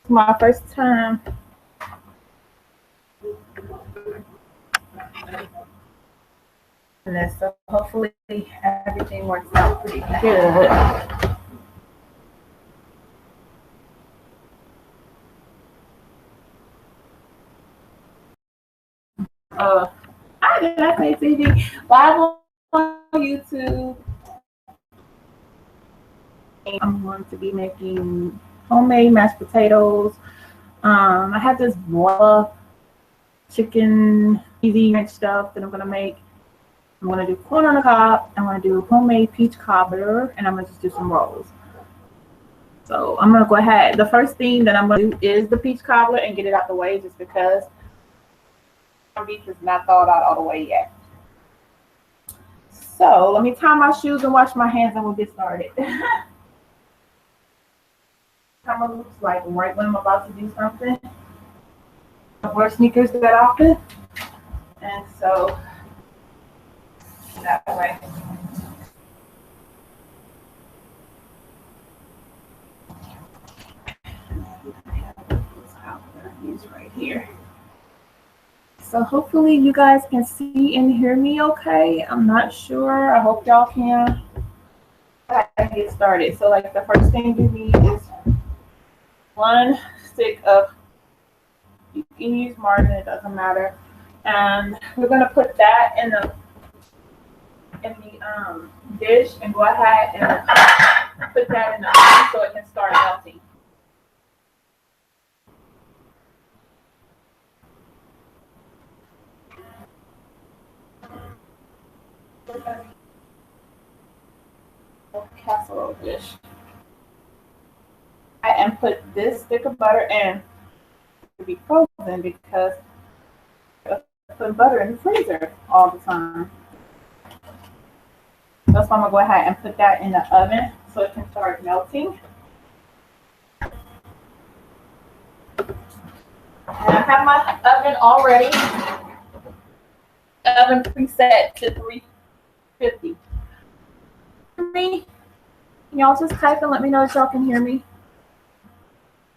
my first time. So hopefully everything works out pretty good. Uh, I did I say TV? Live on YouTube. I'm going to be making homemade mashed potatoes. I have this boil chicken easy ranch stuff that I'm gonna make. I'm gonna do corn on the cob. I'm gonna do homemade peach cobbler, and I'm gonna just do some rolls. So I'm gonna go ahead. The first thing that I'm gonna do is the peach cobbler and get it out the way, just because beef is not thawed out all the way yet. So let me tie my shoes and wash my hands, and we'll get started. Kind of looks like right when I'm about to do something. I wear sneakers that often, and so that way. Right here. So hopefully you guys can see and hear me okay. I'm not sure. I hope y'all can. I get started. So like the first thing you need is one stick of, you can use margarine, it doesn't matter. And we're gonna put that in the dish and go ahead and put that in the oven so it can start melting. Casserole dish. And put this stick of butter in to be frozen because I put butter in the freezer all the time. That's why I'm gonna go ahead and put that in the oven so it can start melting. And I have my oven already. Oven preset to 350. Me, y'all just type and let me know if y'all can hear me.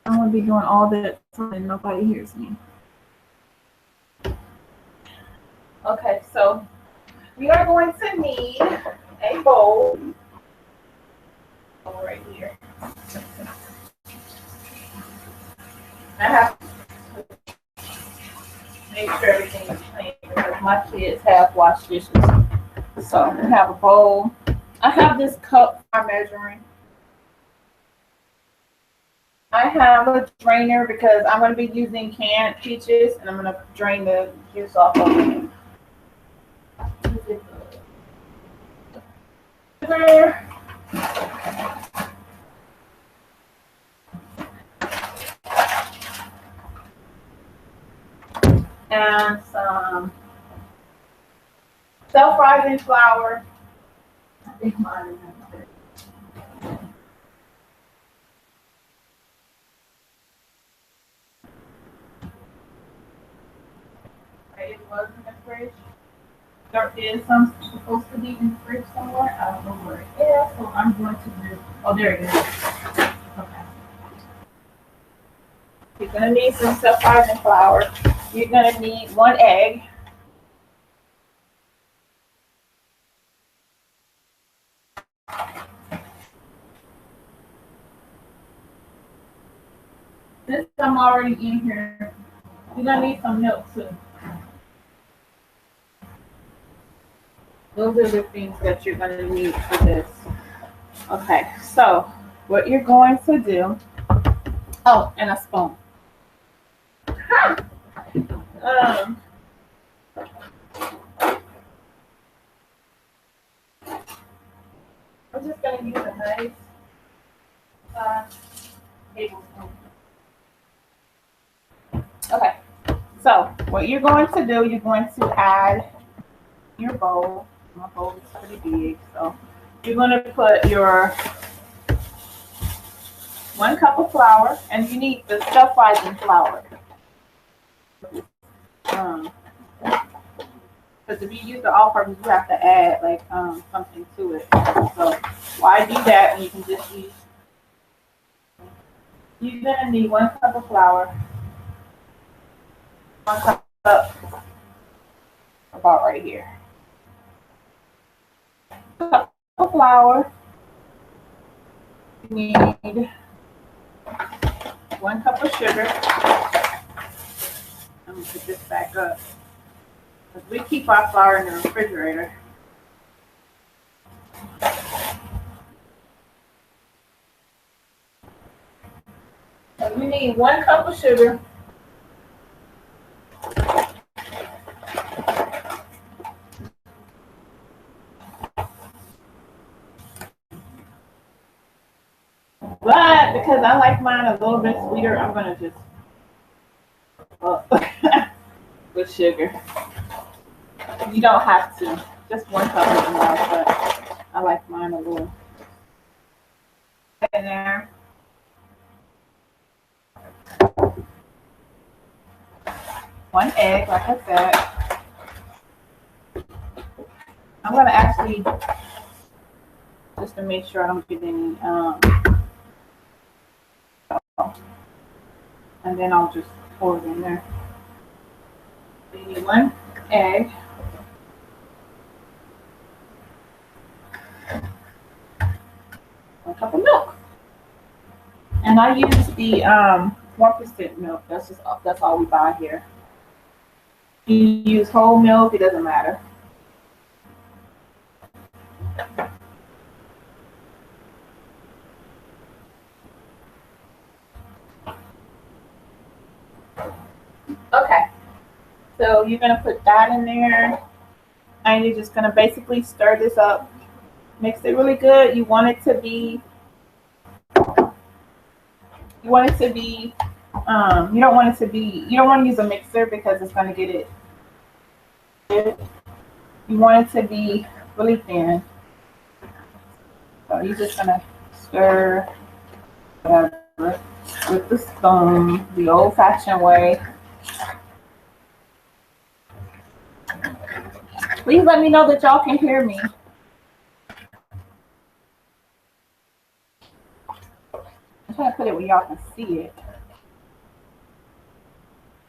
I'm gonna be doing all that so that nobody hears me. Okay, so we are going to need a bowl right here. I have to make sure everything is clean because my kids have washed dishes. So we have a bowl. I have this cup for measuring. I have a drainer because I'm going to be using canned peaches and I'm going to drain the juice off of it. Sugar. And some self-rising flour. I think mine is it was in the fridge. There is some supposed to be in the fridge somewhere. I don't know where it is, so I'm going to do. Oh, there it is. Okay. You're gonna need some self-rising flour. You're gonna need one egg. Since I'm already in here, you're gonna need some milk too. Those are the things that you're gonna need for this. Okay, so what you're going to do, oh, and a spoon. Um, I'm just gonna use a nice tablespoon. Okay, so what you're going to do, you're going to add your bowl. My bowl is pretty big, so you're going to put your 1 cup of flour, and you need the self-rising flour. Because if you use the all-purpose, you have to add like something to it. So why do that when you can just use You're gonna need 1 cup of flour, 1 cup about right here. 1 cup of flour. You need 1 cup of sugar. I'm gonna put this back up because we keep our flour in the refrigerator. So we need 1 cup of sugar. But because I like mine a little bit sweeter, I'm gonna just with sugar. You don't have to. Just 1 cup is enough, but I like mine a little. In there. 1 egg, like I said. I'm gonna actually just to make sure I don't get any and then I'll just pour it in there. So you need 1 egg. 1 cup of milk. And I use the 1% milk. That's all we buy here. You use whole milk, it doesn't matter. Okay. So you're gonna put that in there and you're just gonna basically stir this up. Mix it really good. You don't want to use a mixer because it's gonna get it. You want it to be really thin. So you're just gonna stir whatever with the spoon, the old-fashioned way. Please let me know that y'all can hear me. I'm trying to put it where y'all can see it.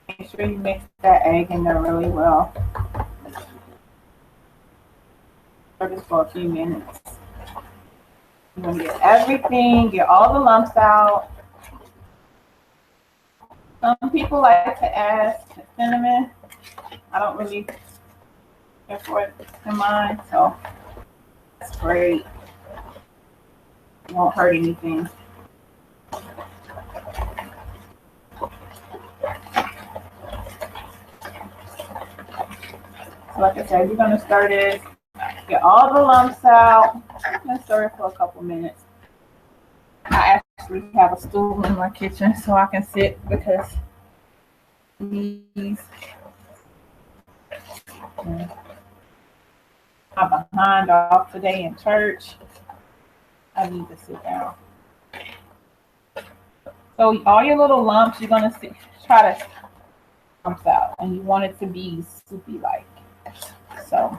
Make sure you mix that egg in there really well. Stir this for a few minutes. You're gonna get everything, get all the lumps out. Some people like to add cinnamon. I don't really care for it in mine, so that's great. It won't hurt anything. So like I said, you're gonna stir this, get all the lumps out. I'm gonna stir it for a couple minutes. I actually have a stool in my kitchen so I can sit because these I'm behind off today in church. I need to sit down. So all your little lumps, you're gonna try to lumps out, and you want it to be soupy like. So,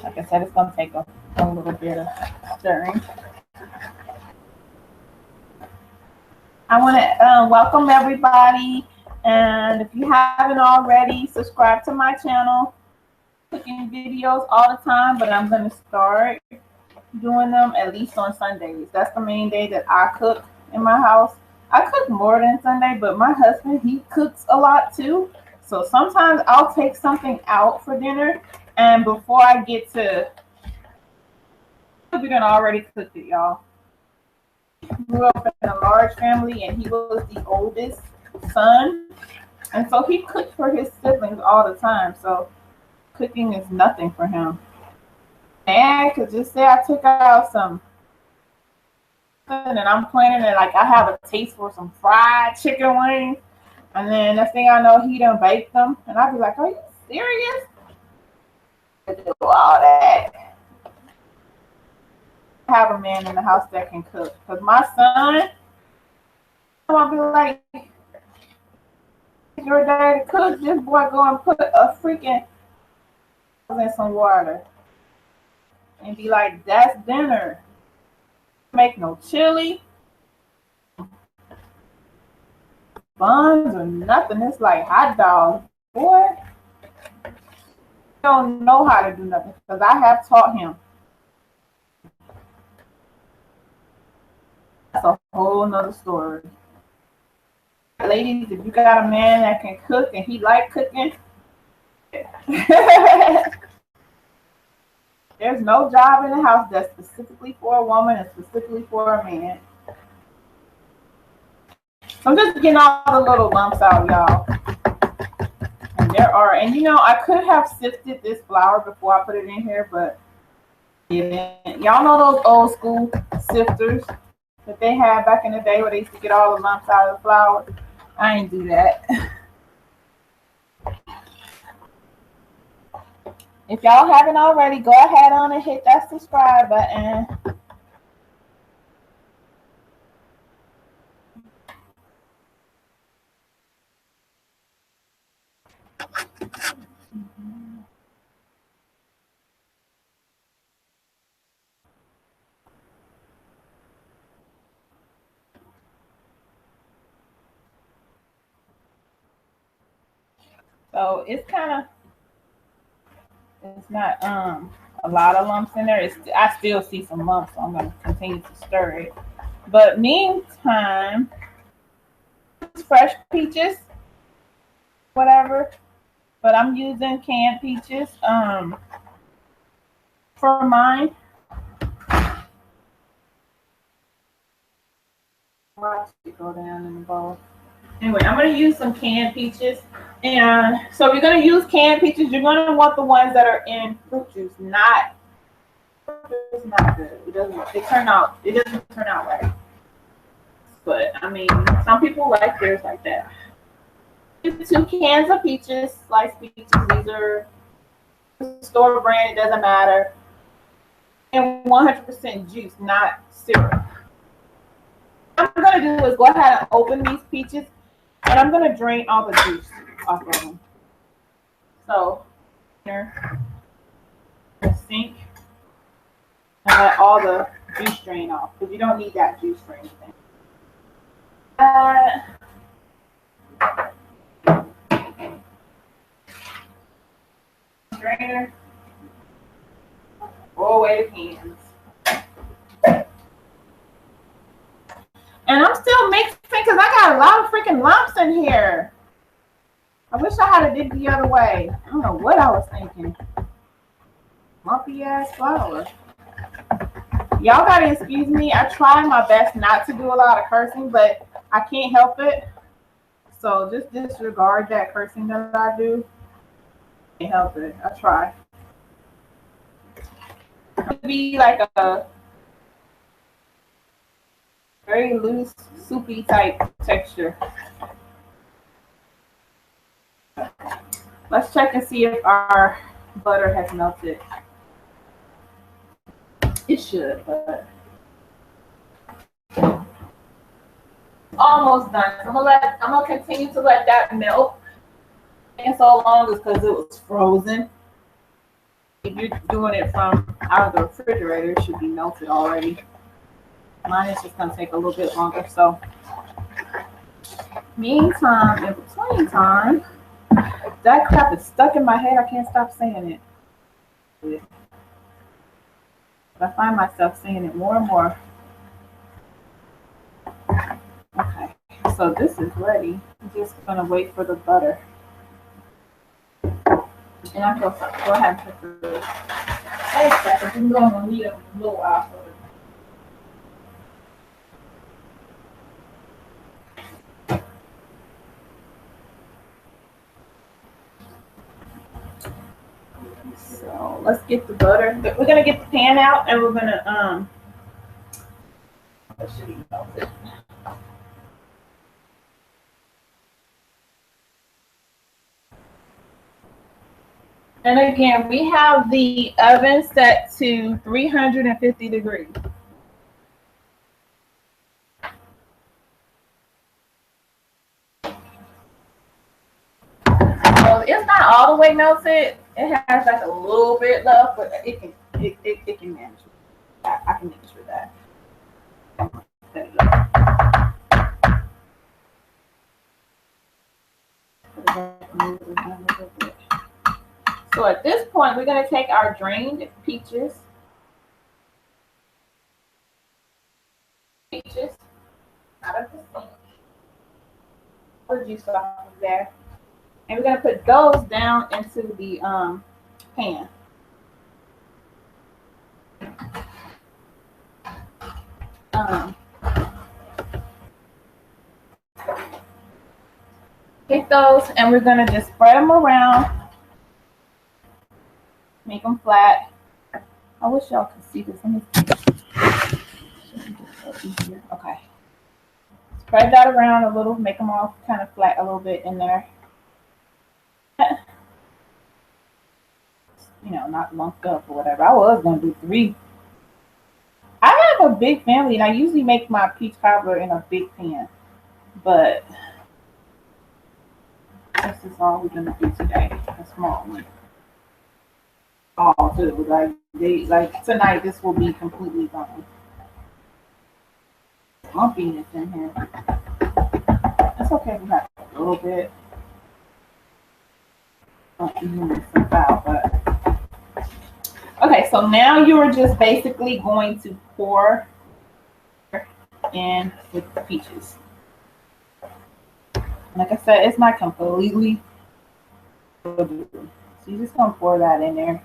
like I said, it's gonna take a little bit of stirring. I want to welcome everybody, and if you haven't already, subscribe to my channel. Cooking videos all the time, but I'm going to start doing them at least on Sundays. That's the main day that I cook in my house. I cook more than Sunday, but my husband, he cooks a lot too. So sometimes I'll take something out for dinner, and before I get to, we're gonna already cook it, y'all. He grew up in a large family, and he was the oldest son, and so he cooked for his siblings all the time. So cooking is nothing for him. And I could just say I took out some, and I'm planning it like I have a taste for some fried chicken wings, and then next thing I know, he done baked them, and I'd be like, "Are you serious?" To do all that. I have a man in the house that can cook, cause my son, I'll be like, "Your dad cook? This boy go and put a freaking in some water and be like, that's dinner. Make no chili, buns or nothing. It's like hot dogs. Boy, he don't know how to do nothing because I have taught him. That's a whole nother story. Ladies, if you got a man that can cook and he like cooking, there's no job in the house that's specifically for a woman and specifically for a man. I'm just getting all the little lumps out, y'all. And there are, and you know, I could have sifted this flour before I put it in here, but y'all know those old school sifters that they had back in the day where they used to get all the lumps out of the flour? I ain't do that. If y'all haven't already, go ahead on and hit that subscribe button. So it's not a lot of lumps in there. I still see some lumps, so I'm gonna continue to stir it. But meantime, fresh peaches, whatever. But I'm using canned peaches for mine. Watch it go down in the bowl. Anyway, I'm going to use some canned peaches. And so if you're going to use canned peaches, you're going to want the ones that are in fruit juice. It's not good. It doesn't turn out right. But I mean, some people like theirs like that. 2 cans of peaches, sliced peaches. These are store brand, it doesn't matter. And 100% juice, not syrup. What I'm going to do is go ahead and open these peaches, and I'm going to drain all the juice off of them. So, here, the sink, and let all the juice drain off, because you don't need that juice for anything. Strainer, roll away the cans. And I'm still mixing because I got a lot of freaking lumps in here. I wish I had did the other way. I don't know what I was thinking. Lumpy ass flour. Y'all gotta excuse me. I try my best not to do a lot of cursing, but I can't help it. So just disregard that cursing that I do. Can't help it. I try. It'd be like a very loose, soupy type texture. Let's check and see if our butter has melted. It should, but almost done. I'm gonna continue to let that melt. And so long as because it was frozen. If you're doing it from out of the refrigerator, it should be melted already. Mine is just gonna take a little bit longer. So, meantime, in between time, that crap is stuck in my head. I can't stop saying it. I find myself saying it more and more. Okay, so this is ready. I'm just gonna wait for the butter. And I go ahead and put the eggs back. I'm going to need a little while for it. So let's get the butter. We're gonna get the pan out and we're gonna what should we melt it? And again, we have the oven set to 350 degrees. So it's not all the way melted. It has like a little bit left, but it can manage. I can manage with that. So at this point, we're going to take our drained peaches out of the sink. Put juice off of there. And we're going to put those down into the pan. Take those and we're going to just spread them around. Make them flat. I wish y'all could see this. Let me see. Okay. Spread that around a little. Make them all kind of flat a little bit in there. You know, not lumped up or whatever. I was going to do 3. I have a big family and I usually make my peach cobbler in a big pan. But this is all we're going to do today. A small one. All too. Like tonight, this will be completely gone. Lumpiness in here. That's okay. We got a little bit. Out, but okay. So now you are just basically going to pour in with the peaches. Like I said, it's not completely. So you're just gonna pour that in there.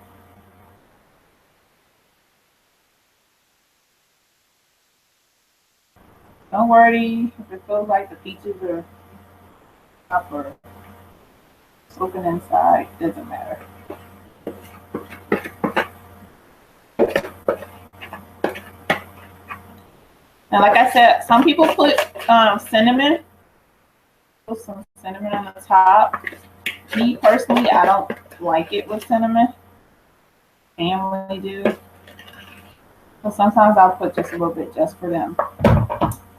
Don't worry if it feels like the peaches are up or soaking inside. Doesn't matter. And like I said, some people put cinnamon. Put some cinnamon on the top. Me personally, I don't like it with cinnamon. Family do. So sometimes I'll put just a little bit just for them.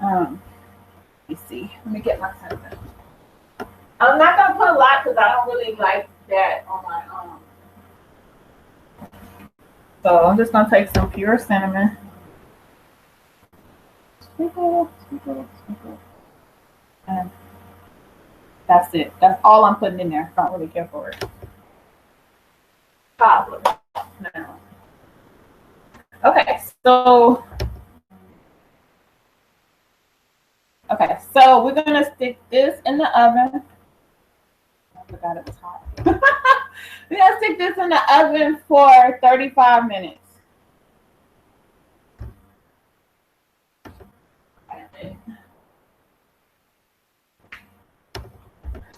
Let me see. Let me get my cinnamon. I'm not gonna put a lot because I don't really like that on my So I'm just gonna take some pure cinnamon. Sprinkle. And that's it. That's all I'm putting in there. I don't really care for it. Cobbler. Now. Okay, so we're gonna stick this in the oven. I forgot it was hot. We're gonna stick this in the oven for 35 minutes.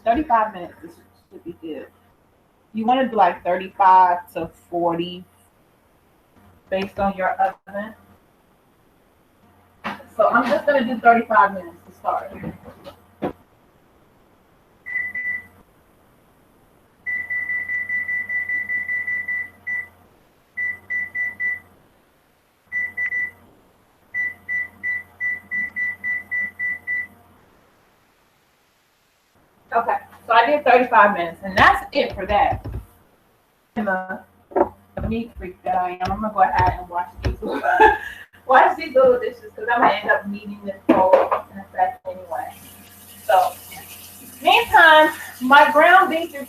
35 minutes. This should be good. You want to do like 35 to 40 based on your oven. So I'm just going to do 35 minutes to start. Okay, so I did 35 minutes, and that's it for that. I'm a meat freak that I am. I'm gonna go ahead and wash these little dishes because I'm gonna end up needing this bowl in a second anyway. So, meantime, my ground beef is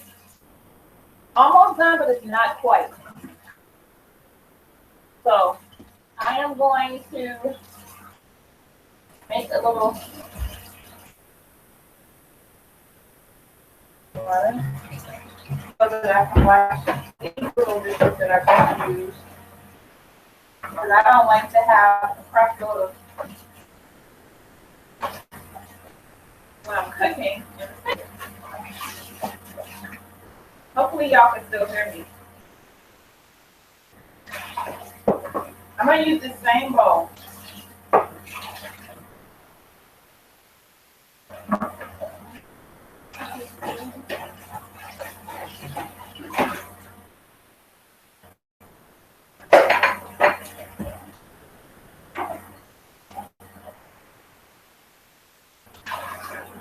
almost done, but it's not quite. So, I am going to make a little water so that I can wash these little dishes that I'm going to use. Because I don't like to have a crap load of when I'm cooking. Hopefully y'all can still hear me. I'm going to use this same bowl.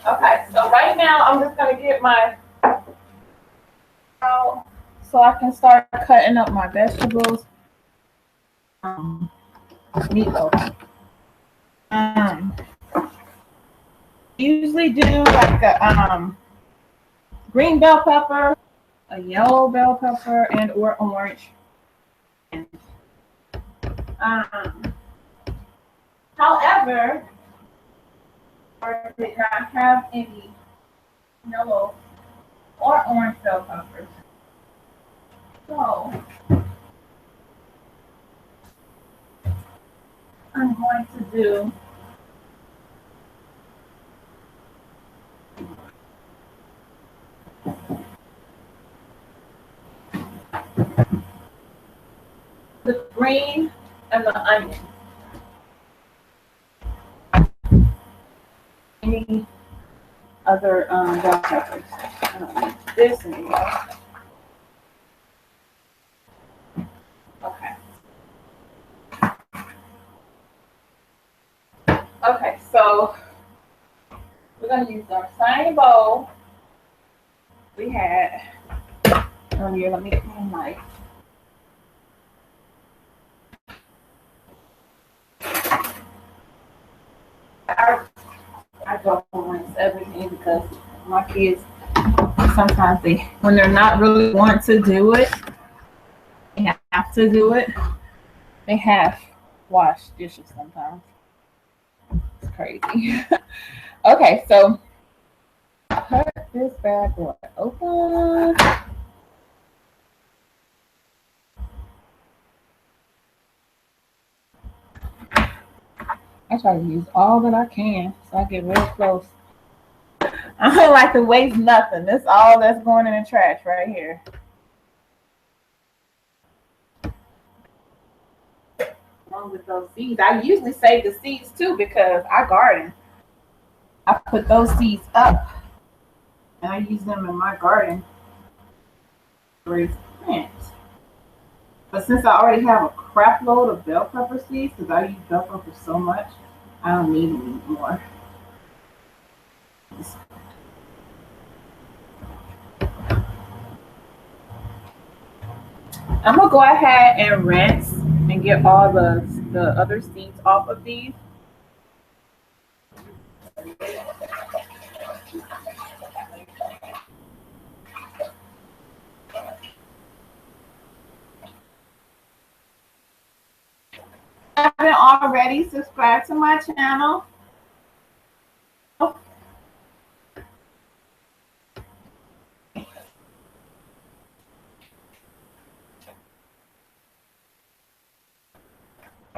Okay, so right now I'm just going to get my so I can start cutting up my vegetables. Meatloaf. Usually do like a green bell pepper, a yellow bell pepper and or orange. However, I did not have any yellow or orange bell peppers. So I'm going to do the green and the onion. Any other bell peppers? I don't need this anymore. Okay. Okay, so we're gonna use our same bowl we had earlier. Let me get my knife. I don't rinse everything because my kids sometimes when they're not really want to do it, they have to do it. They have washed dishes sometimes. It's crazy. Okay, so cut this bad boy open. I try to use all that I can so I get real close. I don't like to waste nothing. That's all that's going in the trash right here. Along with those seeds, I usually save the seeds too because I garden. I put those seeds up and I use them in my garden to raise plants. But since I already have a crap load of bell pepper seeds, because I use bell pepper so much, I don't need any more. I'm gonna go ahead and rinse and get all the other seeds off of these. Haven't already subscribed to my channel.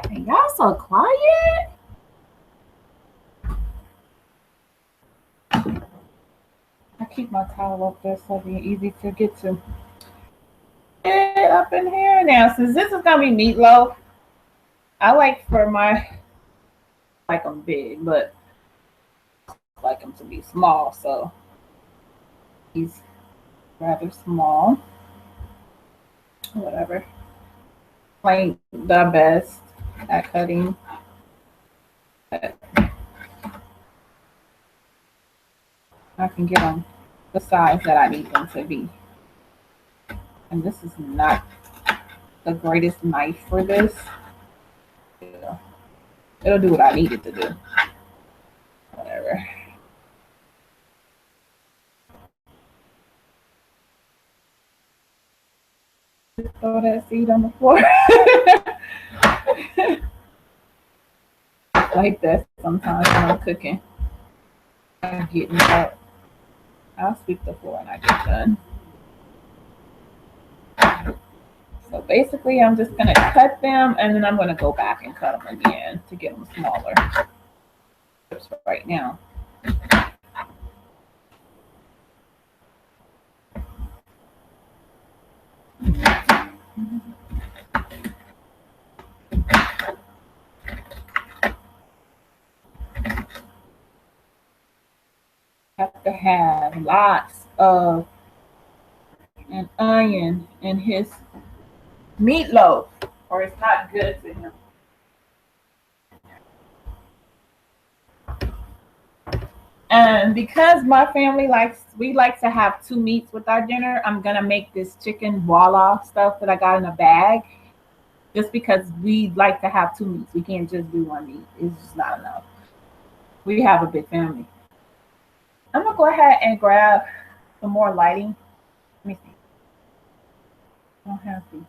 Hey, y'all so quiet. I keep my towel up there so it'll be easy to get to. Get up in here now. Since this is gonna be meatloaf, I like them big, but I like them to be small, so he's rather small. Whatever. Like the best at cutting. I can get them the size that I need them to be. And this is not the greatest knife for this. It'll do what I need it to do. Whatever. Throw that seed on the floor. Like that sometimes when I'm cooking. I'm getting up. I'll sweep the floor when I get done. So basically, I'm just going to cut them, and then I'm going to go back and cut them again to get them smaller. Just right now. Have to have lots of an onion in his meatloaf, or it's not good to him. And because my family we like to have 2 meats with our dinner, I'm gonna make this chicken voila stuff that I got in a bag. Just because we like to have 2 meats, we can't just do 1 meat. It's just not enough. We have a big family. I'm gonna go ahead and grab some more lighting. Let me see. I'm happy.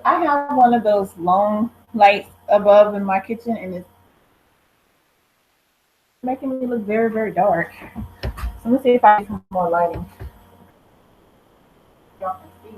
I have one of those long lights above in my kitchen, and it's making me look very, very dark. So let me see if I get some more lighting. Y'all can see.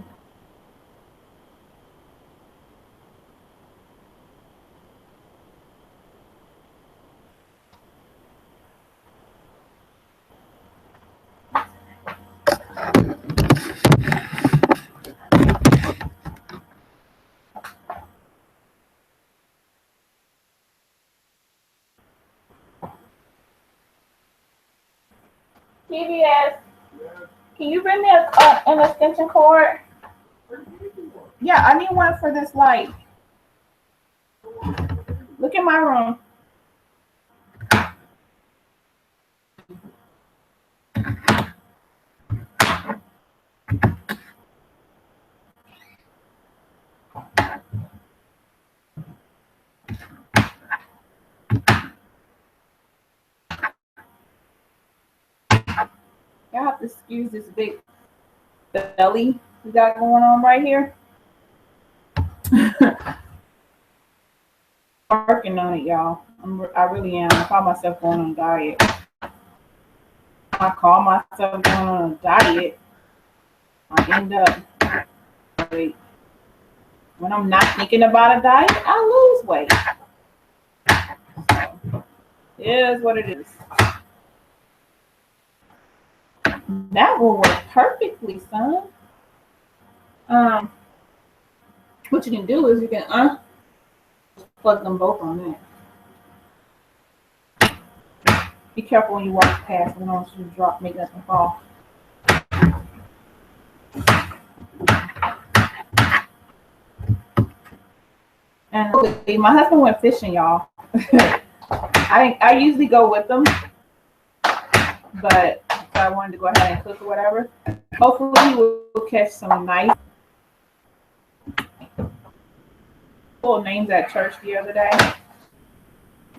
TVS, can you bring me an extension cord? Yeah, I need one for this light. Look in my room. Y'all have to excuse this big belly we got going on right here. Working on it, y'all. I really am. I call myself going on a diet. I call myself going on a diet. I end up, like, when I'm not thinking about a diet, I lose weight. So, it is what it is. That will work perfectly, son. What you can do is you can plug them both on there. Be careful when you walk past. You don't want you to make nothing fall. And my husband went fishing, y'all. I usually go with them, but if I wanted to go ahead and cook or whatever, hopefully he will catch some nice pulled names at church the other day.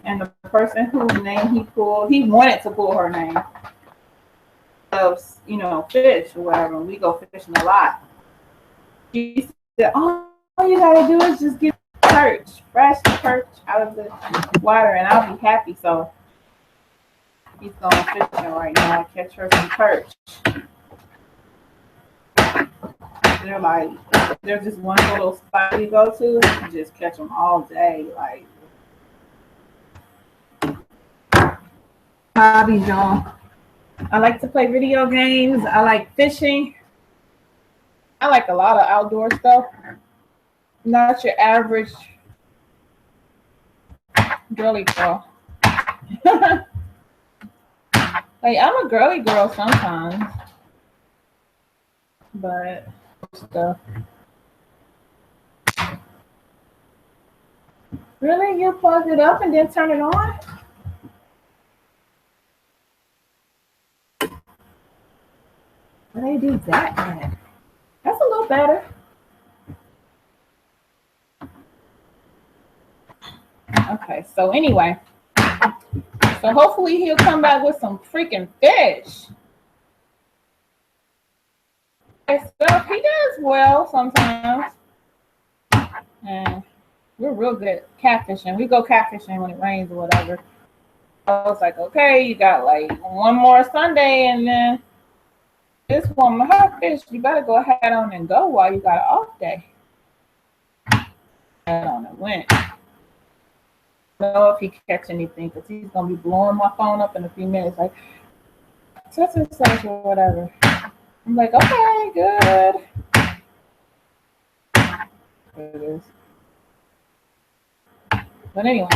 And the person whose name he pulled, he wanted to pull her name. Loves, fish or whatever. We go fishing a lot. She said, all you gotta do is just get fresh perch out of the water, and I'll be happy. So he's going fishing right now to catch her some perch. There's just one little spot we go to, you just catch them all day. Like, hobbies, y'all. I like to play video games. I like fishing. I like a lot of outdoor stuff. Not your average girly girl. Like, I'm a girly girl sometimes, but stuff. Really? You plug it up and then turn it on? Why do they do that, man? That's a little better. Okay, so anyway. So hopefully he'll come back with some freaking fish. Stuff. He does well sometimes. And we're real good at catfishing. We go catfishing when it rains or whatever. I was like, okay, you got like one more Sunday and then this one more fish. You better go ahead on and go while you got an off day. And on it went. I don't know if he catch anything because he's gonna be blowing my phone up in a few minutes, like such and such or whatever. I'm like, okay, good. It is. But anyway,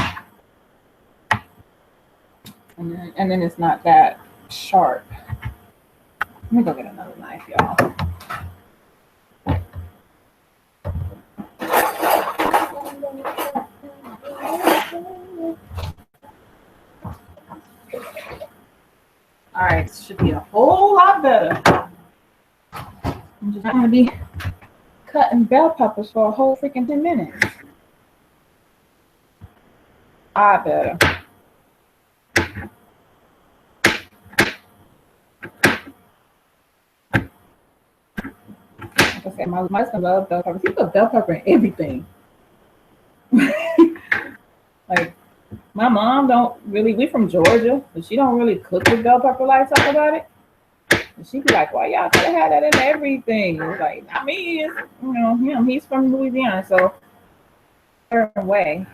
and then it's not that sharp. Let me go get another knife, y'all. All right, should be a whole lot better. I'm just gonna be cutting bell peppers for a whole freaking 10 minutes. Better. Like I said, My husband loves bell peppers. He put bell pepper in everything. Like, my mom don't really, we from Georgia, but she don't really cook with bell pepper like talk about it. And she'd be like, why y'all gotta have that in everything? It's like, not me, it's, you know, him. He's from Louisiana, so certain way.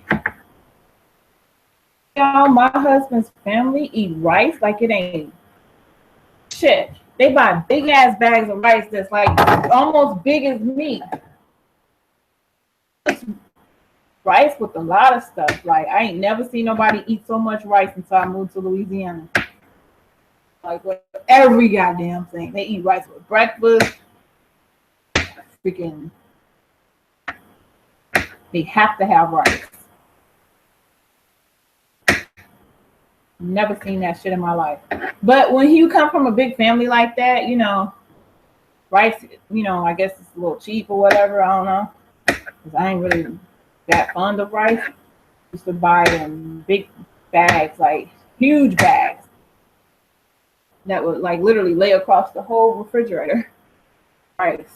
Y'all, my husband's family eat rice like it ain't shit. They buy big ass bags of rice that's like almost big as me. Rice with a lot of stuff. Like, I ain't never seen nobody eat so much rice until I moved to Louisiana. Like, with every goddamn thing. They eat rice with breakfast. Freaking. They have to have rice. Never seen that shit in my life. But when you come from a big family like that, you know, rice, you know, I guess it's a little cheap or whatever. I don't know. Because I ain't really that fond of rice. I used to buy in big bags, like huge bags, that would like literally lay across the whole refrigerator. Rice.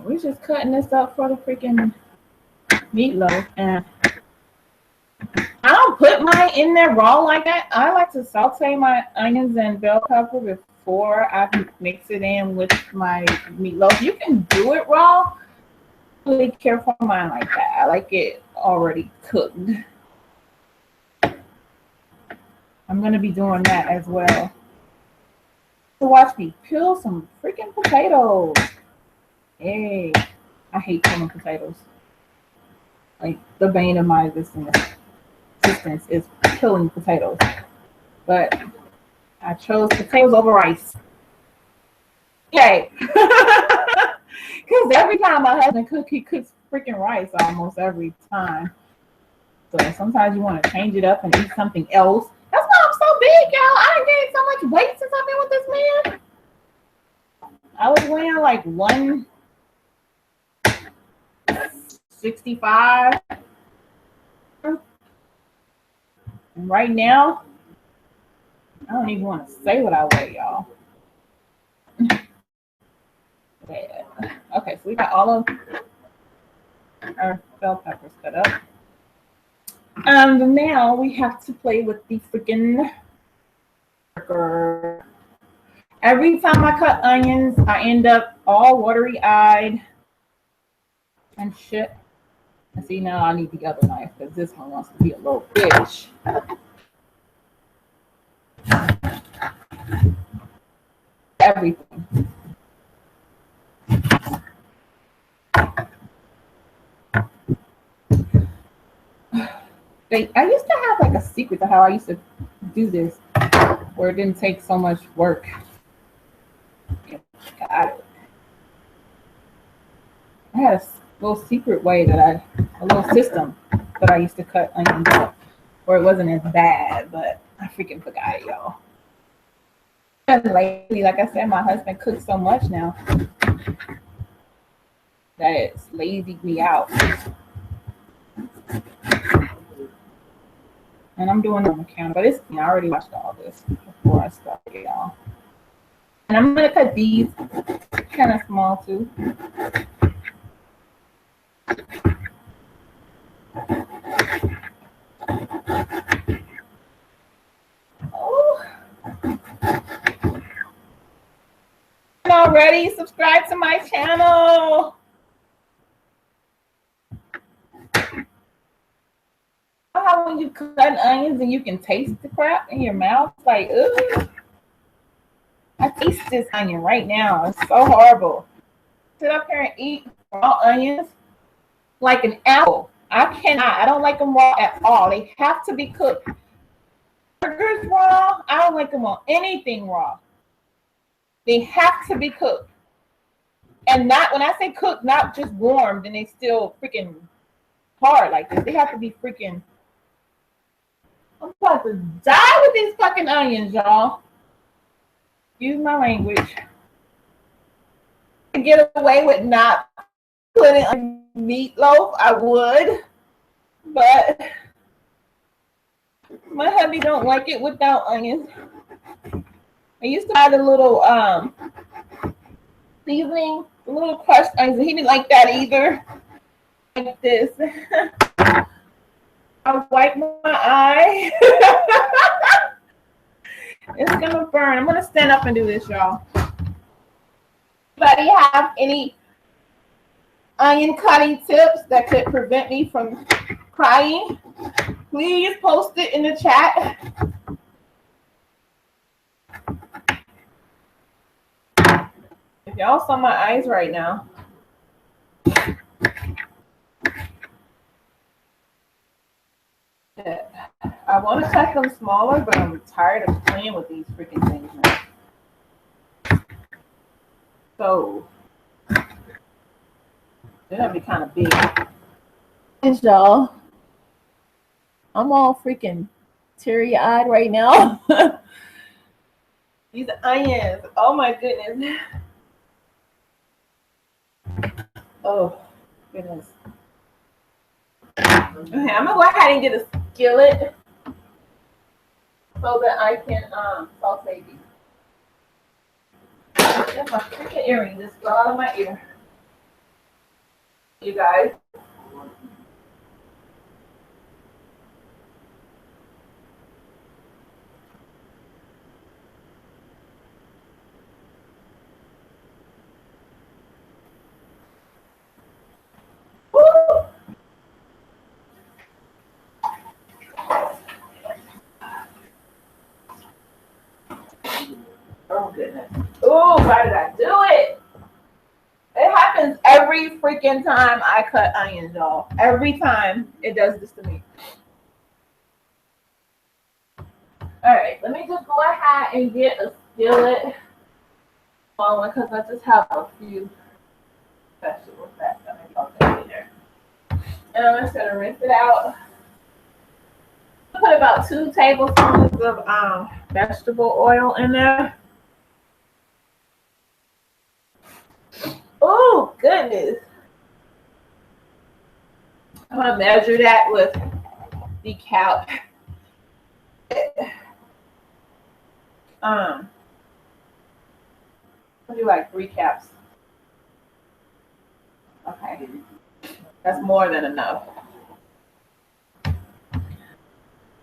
We're just cutting this up for the freaking meatloaf, and I don't put mine in there raw like that. I like to saute my onions and bell pepper before I mix it in with my meatloaf. You can do it raw. I really care for mine like that. I like it already cooked. I'm gonna be doing that as well. So watch me peel some freaking potatoes. Hey, I hate peeling potatoes. Like, the bane of my existence is peeling potatoes. But I chose potatoes over rice. Okay. Because every time my husband cooks, he cooks freaking rice almost every time. So sometimes you want to change it up and eat something else. That's why I'm so big, y'all. I done gained so much weight since I've been with this man. I was weighing like 165. And right now, I don't even want to say what I weigh, y'all. Yeah. Okay, so we got all of our bell peppers cut up. And now we have to play with the freaking burger. Every time I cut onions, I end up all watery-eyed and shit. And see, now I need the other knife because this one wants to be a little bitch. Everything. I used to have like a secret to how I used to do this, where it didn't take so much work. I had a little secret way a little system that I used to cut onions up, where it wasn't as bad, but I freaking forgot it, y'all. And lately, like I said, my husband cooks so much now that it's lazied me out. And I'm doing it on the counter, but I already watched all this before I started, y'all. And I'm gonna cut these kind of small too. Oh. Already subscribe to my channel. How when you cut onions and you can taste the crap in your mouth, like, ugh. I taste this onion right now. It's so horrible. Sit up here and eat raw onions like an apple. I cannot. I don't like them raw at all. They have to be cooked. Burgers raw. I don't like them on anything raw. They have to be cooked. And not, when I say cooked, not just warmed and they still freaking hard like this. They have to be freaking. I'm about to die with these fucking onions, y'all. Use my language. Get away with not put it on meatloaf, I would, but my hubby don't like it without onions. I used to buy the little seasoning, the little crushed onions. He didn't like that either. Like this. I wipe my eye. It's gonna burn. I'm gonna stand up and do this, y'all. Anybody have any onion cutting tips that could prevent me from crying? Please post it in the chat. If y'all saw my eyes right now. I want to cut them smaller, but I'm tired of playing with these freaking things now. So they're gonna be kind of big. And y'all, I'm all freaking teary-eyed right now. These onions, oh my goodness. Oh goodness. Okay, I'm gonna go ahead and get a skillet so that I can saute these. That's my freaking earring just fell out of my ear. You guys. Woo! Oh goodness. Oh, why did I do it? It happens every freaking time I cut onions, y'all. Every time it does this to me. All right, let me just go ahead and get a skillet because I just have a few vegetables that's gonna go in there. And I'm just gonna rinse it out. Put about 2 tablespoons of vegetable oil in there. Oh goodness! I'm gonna measure that with the cap. I'll do like 3 caps. Okay, that's more than enough.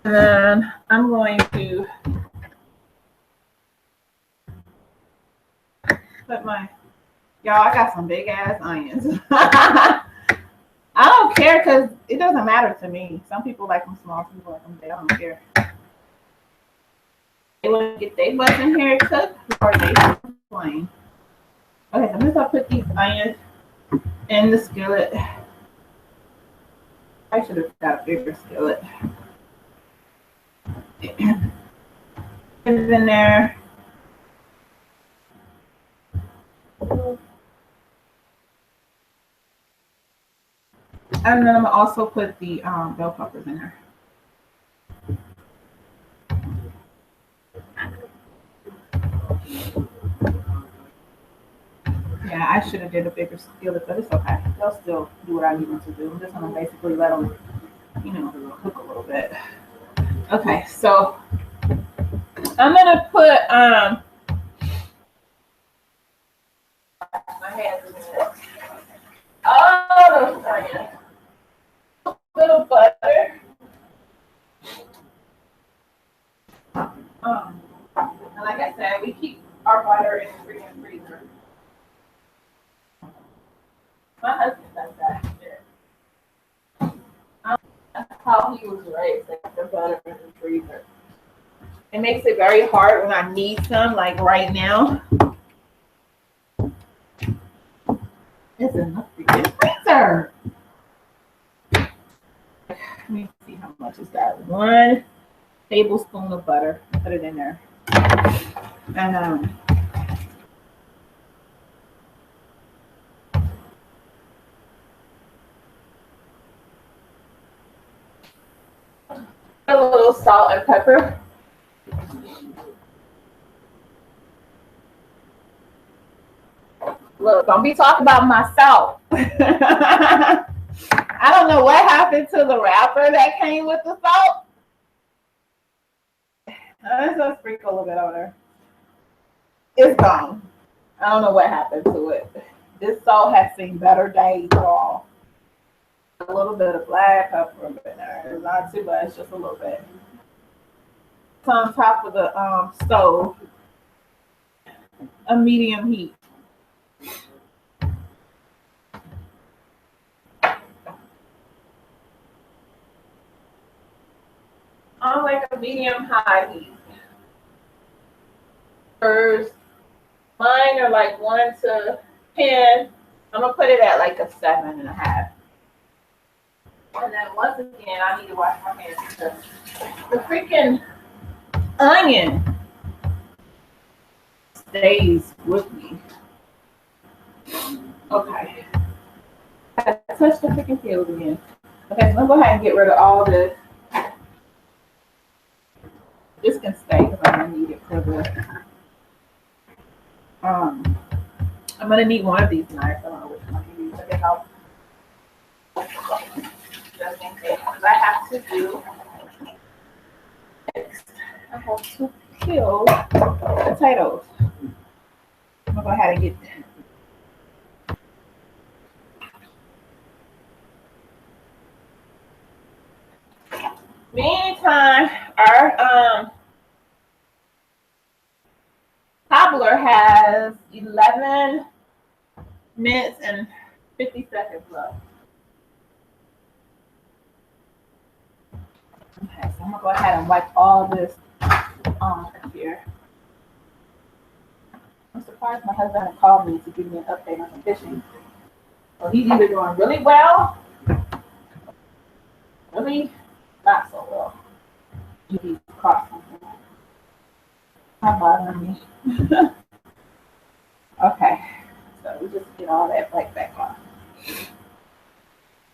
And then I'm going to put my, y'all, I got some big ass onions. I don't care because it doesn't matter to me. Some people like them small, some people like them big. I don't care. They want to get their butts in here cooked or they plain. Okay, so I'm just gonna put these onions in the skillet. I should have got a bigger skillet. Put it in there. And then I'm gonna also put the bell peppers in there. Yeah, I should have did a bigger skillet, but it's okay. They'll still do what I need them to do. I'm just gonna basically let them, cook a little bit. Okay, so I'm gonna put my hands in this. Oh, a little butter. And like I said, we keep our butter in the freezer. My husband does that shit. That's how he was raised, like the butter in the freezer. It makes it very hard when I need some, like right now. It's enough for your freezer. Let me see how much is that. 1 tablespoon of butter. Put it in there. And a little salt and pepper. Look, don't be talking about my salt. I don't know what happened to the wrapper that came with the salt. Let's just sprinkle a little bit over there. It's gone. I don't know what happened to it. This salt has seen better days, y'all. A little bit of black pepper in there. It's not too much, just a little bit. It's on top of the stove, a medium heat. On like a medium high heat. First, mine are like 1 to 10. I'm gonna put it at like a 7.5. And then once again, I need to wash my hands because the freaking onion stays with me. Okay. I touched the freaking peels again. Okay, so I'm gonna go ahead and get rid of all this. This can stay because I'm gonna need it for the I'm gonna need one of these knives. I don't know which one to use. I think I'll just in case because I have to do next. I have to peel potatoes. I'm gonna go ahead and get them. Meantime, our cobbler has 11 minutes and 50 seconds left. Okay, so I'm gonna go ahead and wipe all this off here. I'm surprised my husband had called me to give me an update on some fishing. So he's either doing really well, really not so well. He's caught something. Not bothering me. Okay, so we just get all that black back off.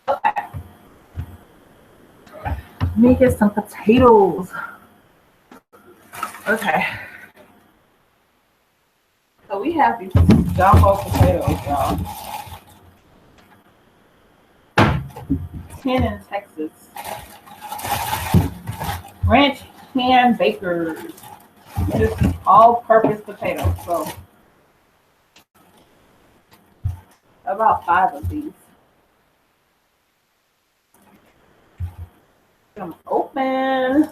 Okay. Let me get some potatoes. Okay. So we have these jumbo potatoes, y'all. 10 in Texas. Ranch Hand Bakers. This is all-purpose potatoes. So about 5 of these. Get them open.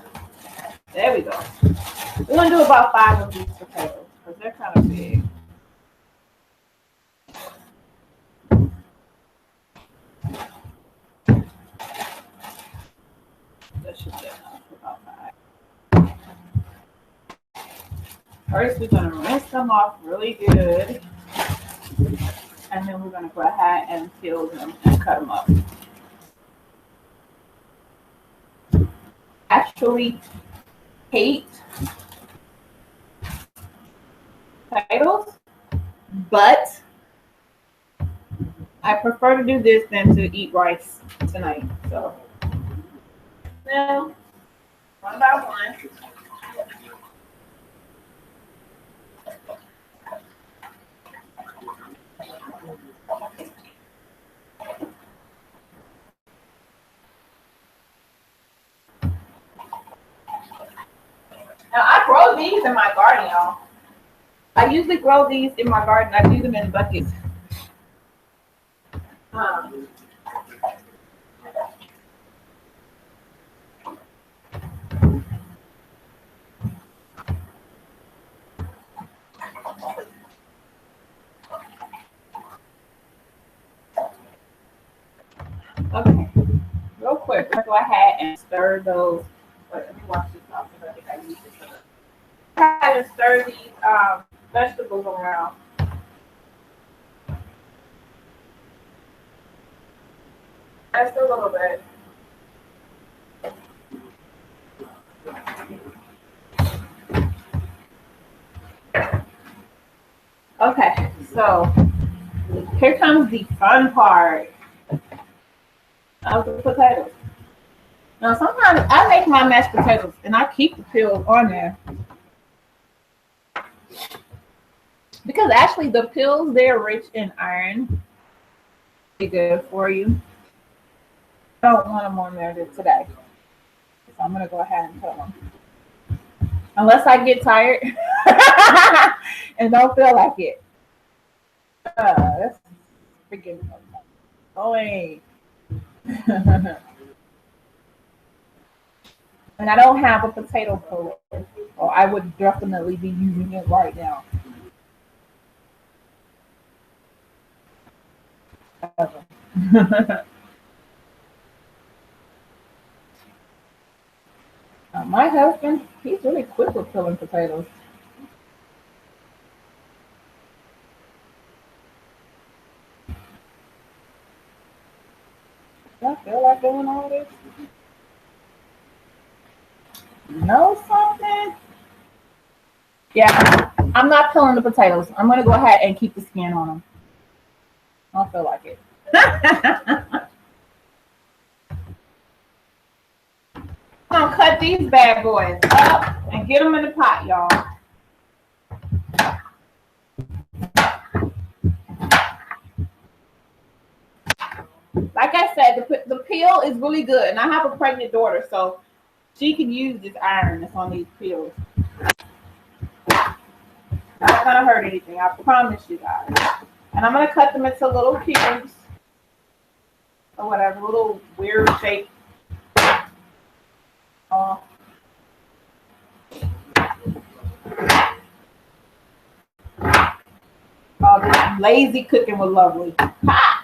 There we go. We're gonna do about 5 of these potatoes because they're kind of big. That should be enough for about 5. First, we're gonna rinse them off really good, and then we're gonna go ahead and peel them and cut them up. Actually hate potatoes, but I prefer to do this than to eat rice tonight. So now, one by one. Now I grow these in my garden, y'all. I usually grow these in my garden. I do them in buckets. Okay, real quick, let's go ahead and stir those. Wait, let me wash this off because I think I used it. Go ahead and stir these vegetables around. Just a little bit. Okay, so here comes the fun part of the potatoes. Now, sometimes I make my mashed potatoes and I keep the peels on there. because actually the peels, they're rich in iron. They're good for you. I don't want them on there today, so I'm gonna go ahead and put them. Unless I get tired and don't feel like it. That's freaking annoying. And I don't have a potato puller, or I would definitely be using it right now. My husband, he's really quick with peeling potatoes. Do I feel like doing all this? No something? Yeah, I'm not peeling the potatoes. I'm gonna go ahead and keep the skin on them. I don't feel like it. I'm gonna cut these bad boys up and get them in the pot, y'all. Like I said, the peel is really good, and I have a pregnant daughter, so she can use this iron that's on these peels. Not gonna hurt anything, I promise you guys. And I'm gonna cut them into little cubes or whatever, little weird shape. Oh, this lazy cooking was lovely. Ha!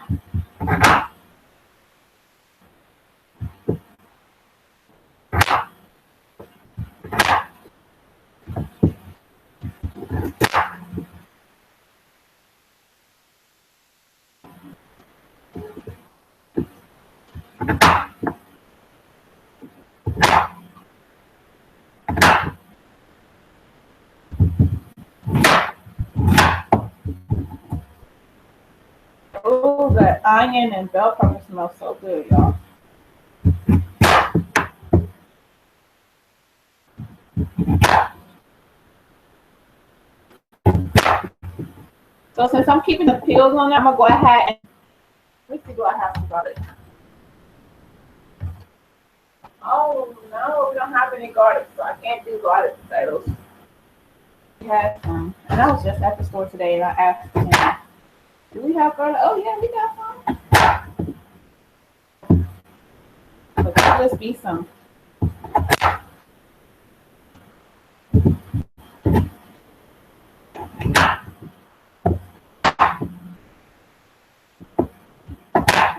Oh, the onion and bell pepper smell so good, y'all. So since I'm keeping the peels on there, I'm gonna go ahead and let me see, do I have some garlic? Oh no, we don't have any garlic, so I can't do garlic potatoes. We have some, and I was just at the store today, and I asked him, "Do we have garlic?" Oh yeah, we got some. But that'll just be some.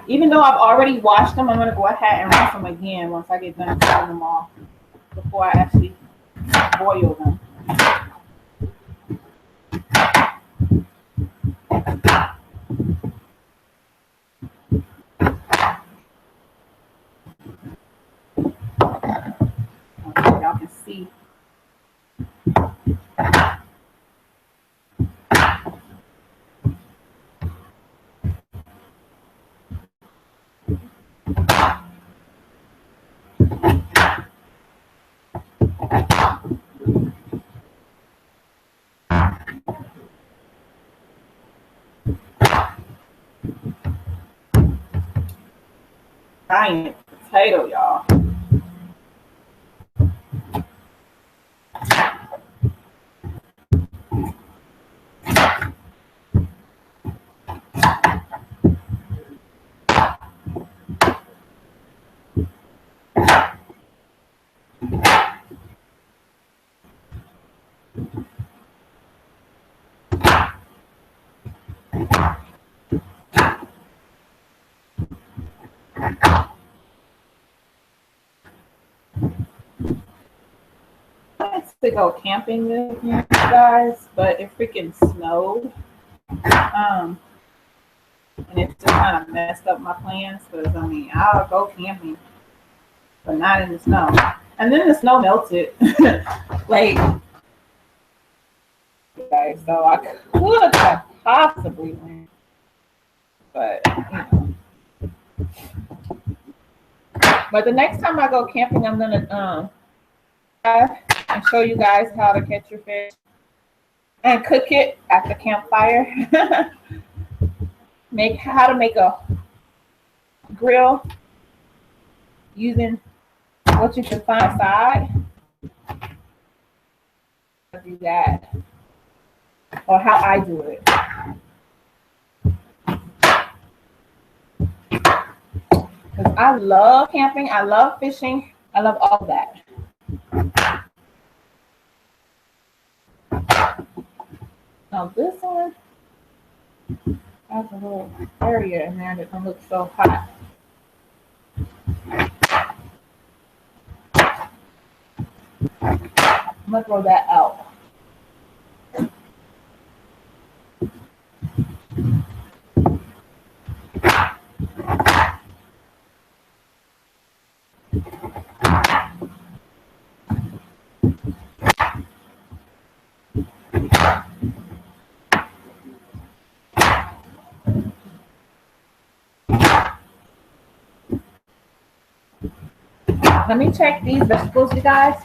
Even though I've already washed them, I'm gonna go ahead and rinse them again once I get done cutting them off before I actually boil them. Y'all can see. Giant potato, y'all. To go camping with you guys, but it freaking snowed. And it just kind of messed up my plans because I mean I'll go camping, but not in the snow. And then the snow melted. Like, okay, so I could have possibly went, but you know. But the next time I go camping, I'm gonna and show you guys how to catch your fish. and cook it at the campfire. How to make a grill using what you can find outside. Do that, or how I do it. Because I love camping, I love fishing, I love all that. Now this one has a little area in there that don't look so hot. I'm gonna throw that out. Let me check these vegetables, you guys.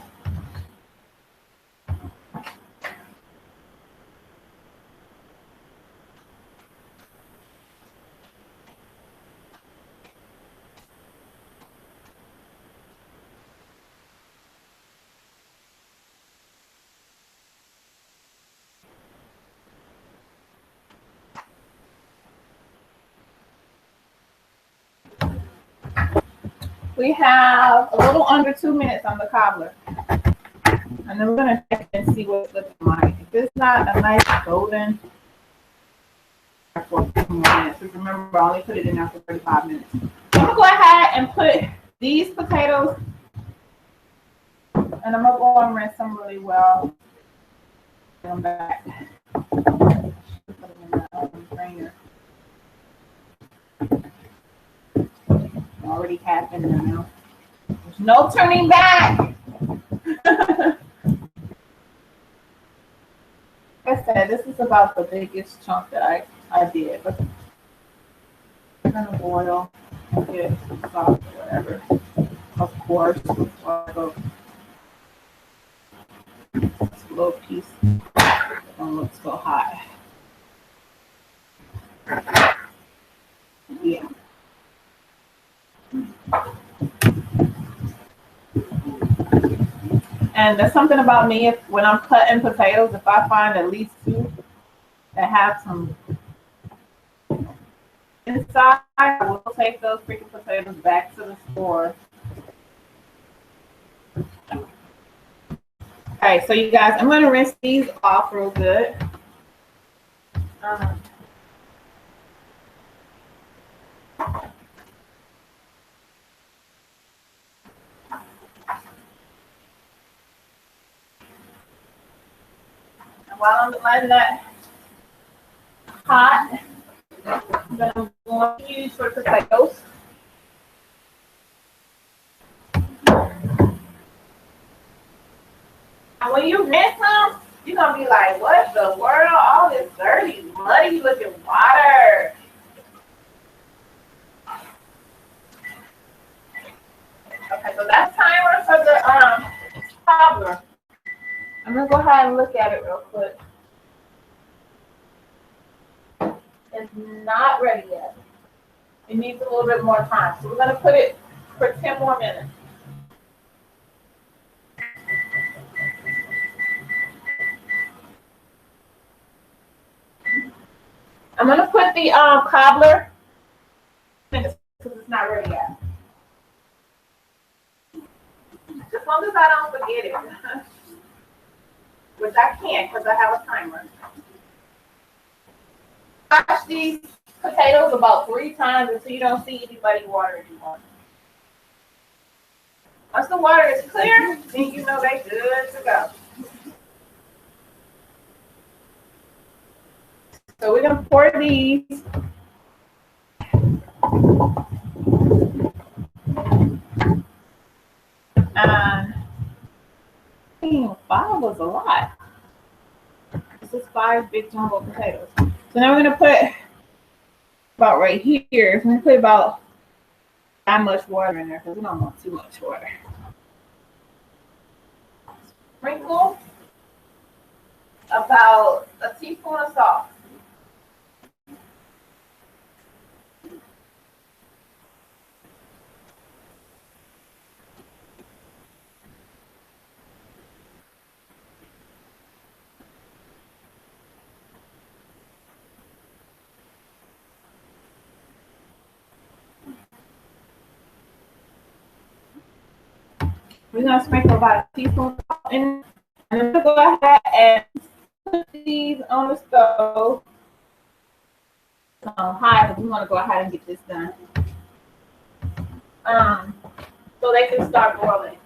We have a little under 2 minutes on the cobbler. And then we're gonna check and see what it's looking like. If it's not a nice golden, for 2 more minutes. Remember, I only put it in there for 35 minutes. I'm gonna go ahead and put these potatoes, and I'm gonna go and rinse them really well. Put them back. Put them in the oven drainer. Already happened now. There's no turning back. Like I said, this is about the biggest chunk that I did, but I'm gonna boil and get salt or whatever. Of course, a little piece. Don't look so hot. Yeah. And there's something about me, when I'm cutting potatoes, if I find at least two that have some inside, I will take those freaking potatoes back to the store. Okay, so you guys, I'm going to rinse these off real good. While I'm letting that hot, I'm going to use for potatoes. And when you rinse them, you're going to be like, what the world? All this dirty, muddy looking water. Okay, so that's timer for the cobbler. I'm going to go ahead and look at it real quick. It's not ready yet. It needs a little bit more time. So we're going to put it for 10 more minutes. I'm going to put the cobbler because it's not ready yet. As long as I don't forget it. Which I can't because I have a timer. Wash these potatoes about 3 times until you don't see anybody water anymore. Once the water is clear, then you know they're good to go. So we're gonna pour these. And 5 was a lot. This is 5 big jumbo potatoes. So now we're gonna put about right here. We're gonna put about that much water in there because we don't want too much water. Sprinkle about teaspoon of salt. We're gonna sprinkle about a teaspoon of salt in, and I'm gonna go ahead and put these on the stove high, because we want to go ahead and get this done. So they can start boiling.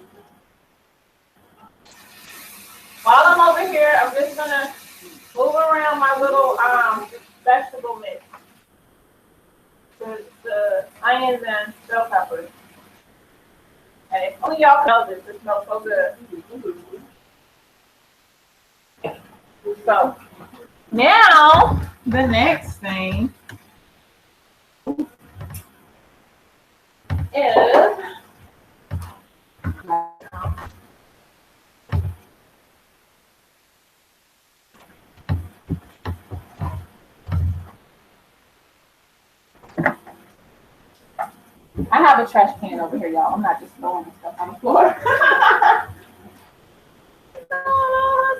While I'm over here, I'm just gonna move around my little vegetable mix. The onions and bell peppers. And if only y'all know this, it smells so good. So now the next thing is I have a trash can over here, y'all. I'm not just throwing stuff on the floor. No,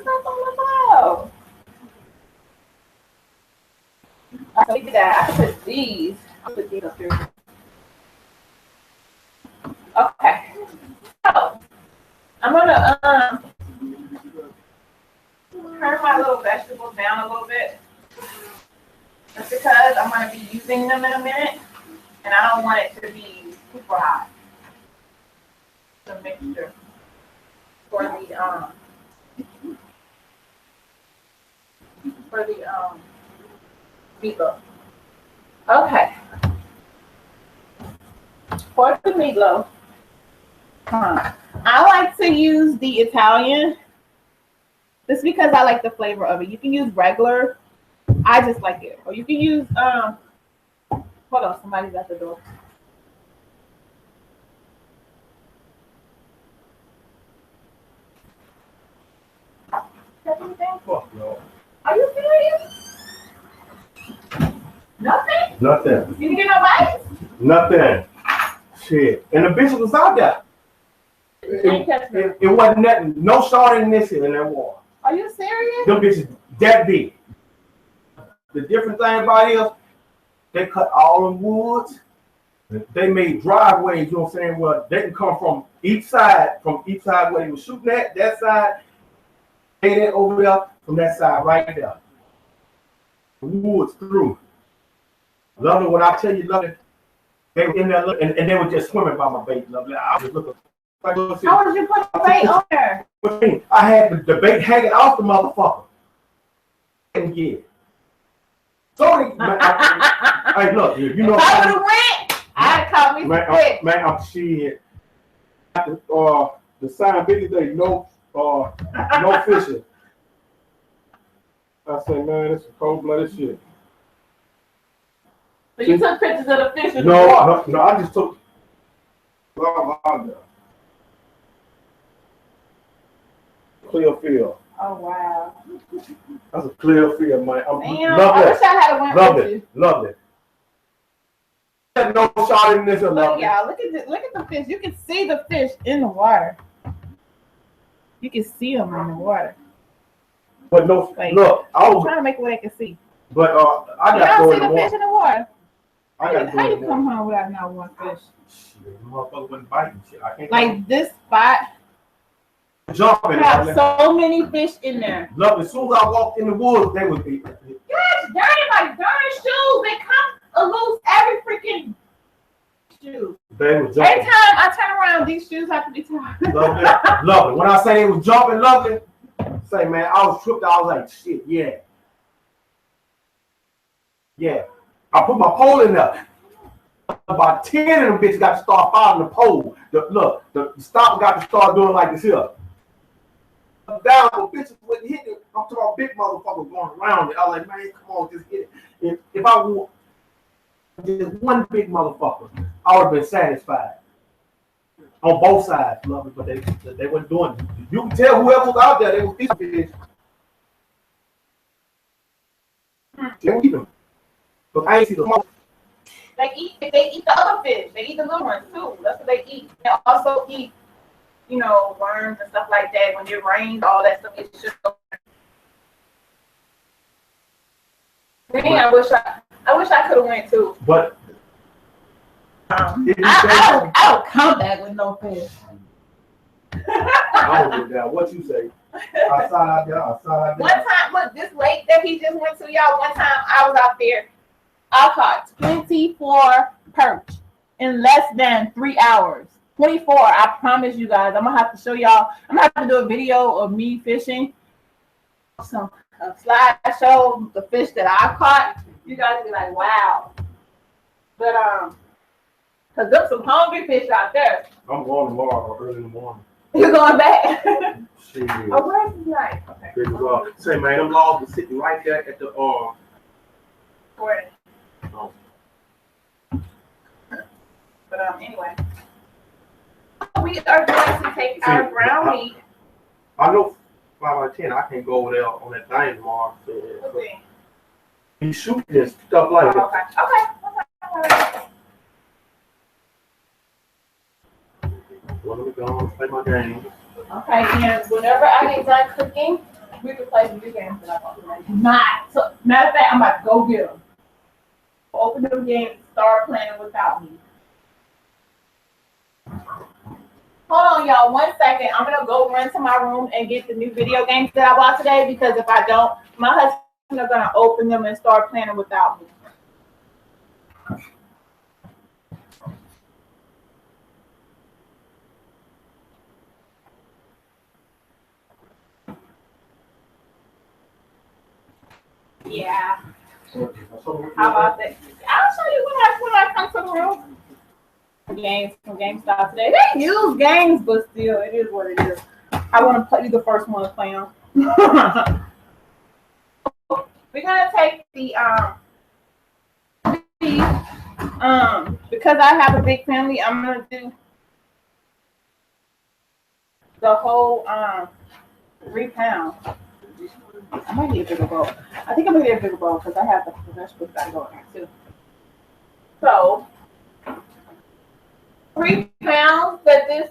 stuff on the floor. I can do that. I can put these. I'll put these up here. Okay. So I'm gonna turn my little vegetables down a little bit. Just because I'm gonna be using them in a minute. And I don't want it to be super hot. The mixture for the meatloaf. Okay. For the meatloaf, I like to use the Italian. Just because I like the flavor of it. You can use regular. I just like it. Or you can use hold on, somebody's at the door. Fuck no. Are you serious? Nothing? Nothing. You didn't get no bites? Nothing. Shit. And the bitch was out there. It wasn't nothing. No salt in this in that water. Are you serious? Them bitches that big. The different thing about it is they cut all the woods. They made driveways, you know what I'm saying? Well, they can come from each side where they were shooting at, that side, and then over there from that side right there. The woods through. Lovely, when I tell you, lovely, they were in there and they were just swimming by my bait, lovely. I was looking. How did you put the bait on there? I had the bait hanging off the motherfucker. And yeah. Sorry, hey, look, you know. If I would have went, I'd call me quick. Man, I'm shit. The sign biggie day, no fishing. I say, man, it's cold-blooded shit. So you took pictures of the fish in the water? No, I just took. Clear field. Oh wow. That's a clear field, man. Damn, I wish I had went with you. Lovely. No shot in this. Look, y'all, look at the fish. You can see the fish in the water. You can see them in the water. But no, like, look, I was trying to make it where they can see. But I got to see the fish in the water. How you come home without not one fish? Shit, motherfucker wasn't biting shit. I can't like this spot. Jumping. Have so many fish in there. Look, as soon as I walked in the woods, they would be. Gosh, dirty my darn shoes. They come loose every freaking shoe. They were jumping. Every time I turn around, these shoes have to be tied. Lovely. When I say they was jumping, lovely, say man, I was tripped. I was like, shit, yeah. Yeah. I put my pole in there. About 10 of them bitches got to start following the pole. The stopper got to start doing like this here. Down, but bitches wouldn't hit it. I'm talking about big motherfuckers going around it. I was like, man, come on, just hit it. If I want just one big motherfucker, I would have been satisfied. On both sides, love it, but they weren't doing it. You can tell whoever was out there, they were fishing fish. They don't eat them. But I ain't see the small. They eat the other fish. They eat the little ones too. That's what they eat. They also eat, you know, worms and stuff like that. When it rains, all that stuff is just. Man, I wish I could have went too. But I don't come back with no fish. I don't know that. What you say? Outside there. One time, look, this lake that he just went to, y'all. One time I was out there, I caught 24 perch in less than 3 hours. 24. I promise you guys. I'm gonna have to show y'all. I'm gonna have to do a video of me fishing. Some slideshow the fish that I caught. You guys be like, wow. But cause there's some hungry fish out there. I'm going tomorrow early in the morning. You're going back. Shit. Oh, where's the night? Okay. Say, man, them logs are sitting right there at the Where? Oh. But anyway, we are going to take our ground meat. I know 5 out of 10. I can't go over there on that thing tomorrow. Okay. He shooting and stuff like that. Okay. Well, let me go on and play my game. Okay, and whenever I get done cooking, we can play video games that I want to play. So, matter of fact, I'm about to go get them. Open them games, start playing without me. Hold on, y'all. 1 second. I'm gonna go run to my room and get the new video games that I bought today, because if I don't, my husband is gonna open them and start playing without me. Yeah. How about that? I'll show you when I come to the room. Games from GameStop today. They use games, but still, it is what it is. I want to be the first one to play them. We're gonna take the because I have a big family, I'm gonna do the whole 3 pounds. I might need a bigger bowl. I think I'm gonna get a bigger bowl because I have the vegetables that go in there too. So 3 pounds that this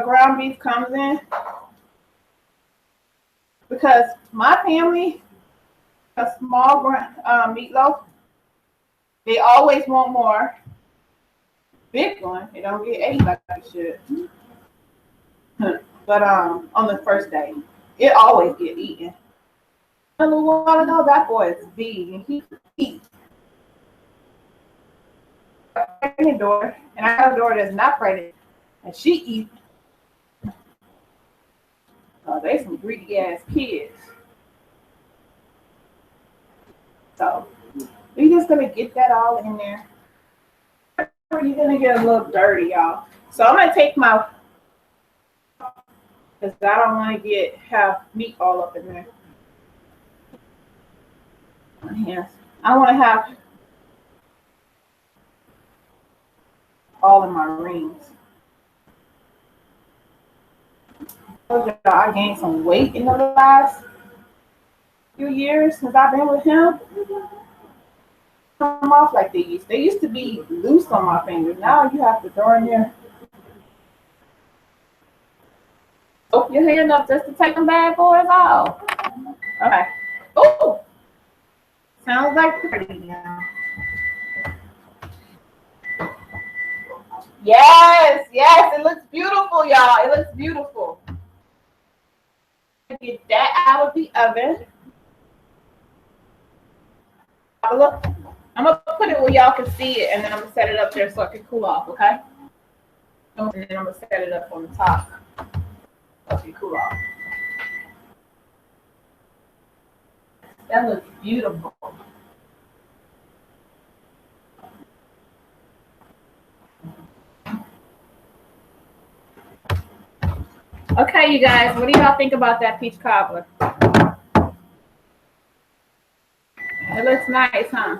ground beef comes in, because my family, a small meatloaf, they always want more. Big one, they don't get 8 like they should. But on the first day, it always get eaten. A little while ago, that boy is big and he eats. I have a pregnant daughter, and I have a daughter that's not pregnant, and she eats. They some greedy ass kids. So we're just gonna get that all in there. You're gonna get a little dirty, y'all. So I'm gonna take my, because I don't want to have meat all up in there. Yes, I want to have all in my rings. I gained some weight in the last few years since I've been with him. Come off like these. They used to be loose on my fingers. Now you have to throw in there. Open your hand up just to take them bad boys off. Okay. Oh, sounds like pretty now. Yes, it looks beautiful, y'all. It looks beautiful. Get that out of the oven. Look, I'm gonna put it where y'all can see it, and then I'm gonna set it up there so it can cool off, okay? And then I'm gonna set it up on the top so it can cool off. That looks beautiful. Okay, you guys, what do y'all think about that peach cobbler? It looks nice, huh?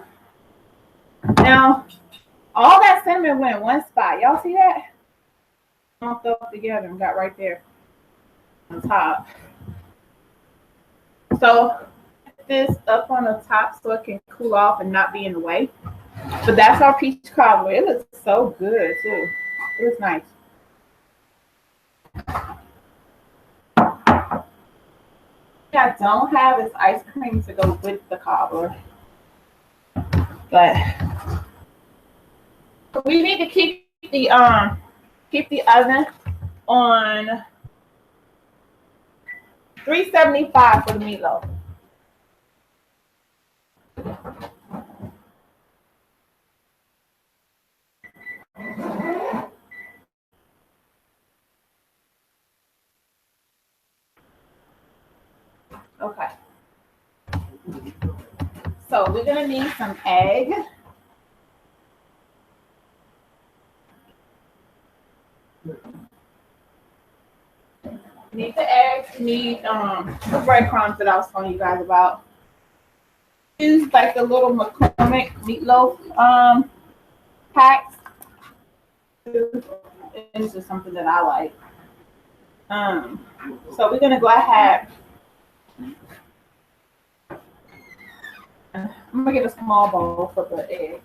Now, all that cinnamon went in one spot. Y'all see that? All fell together and got right there on top. So, this up on the top so it can cool off and not be in the way. But that's our peach cobbler. It looks so good too. It looks nice. What I don't have is ice cream to go with the cobbler. But we need to keep the oven on 375 for the meatloaf. Okay. So we're gonna need some egg. Need the eggs, need the breadcrumbs that I was telling you guys about. Use like the little McCormick meatloaf packs. It's just something that I like. So we're gonna go ahead. I'm gonna get a small bowl for the eggs.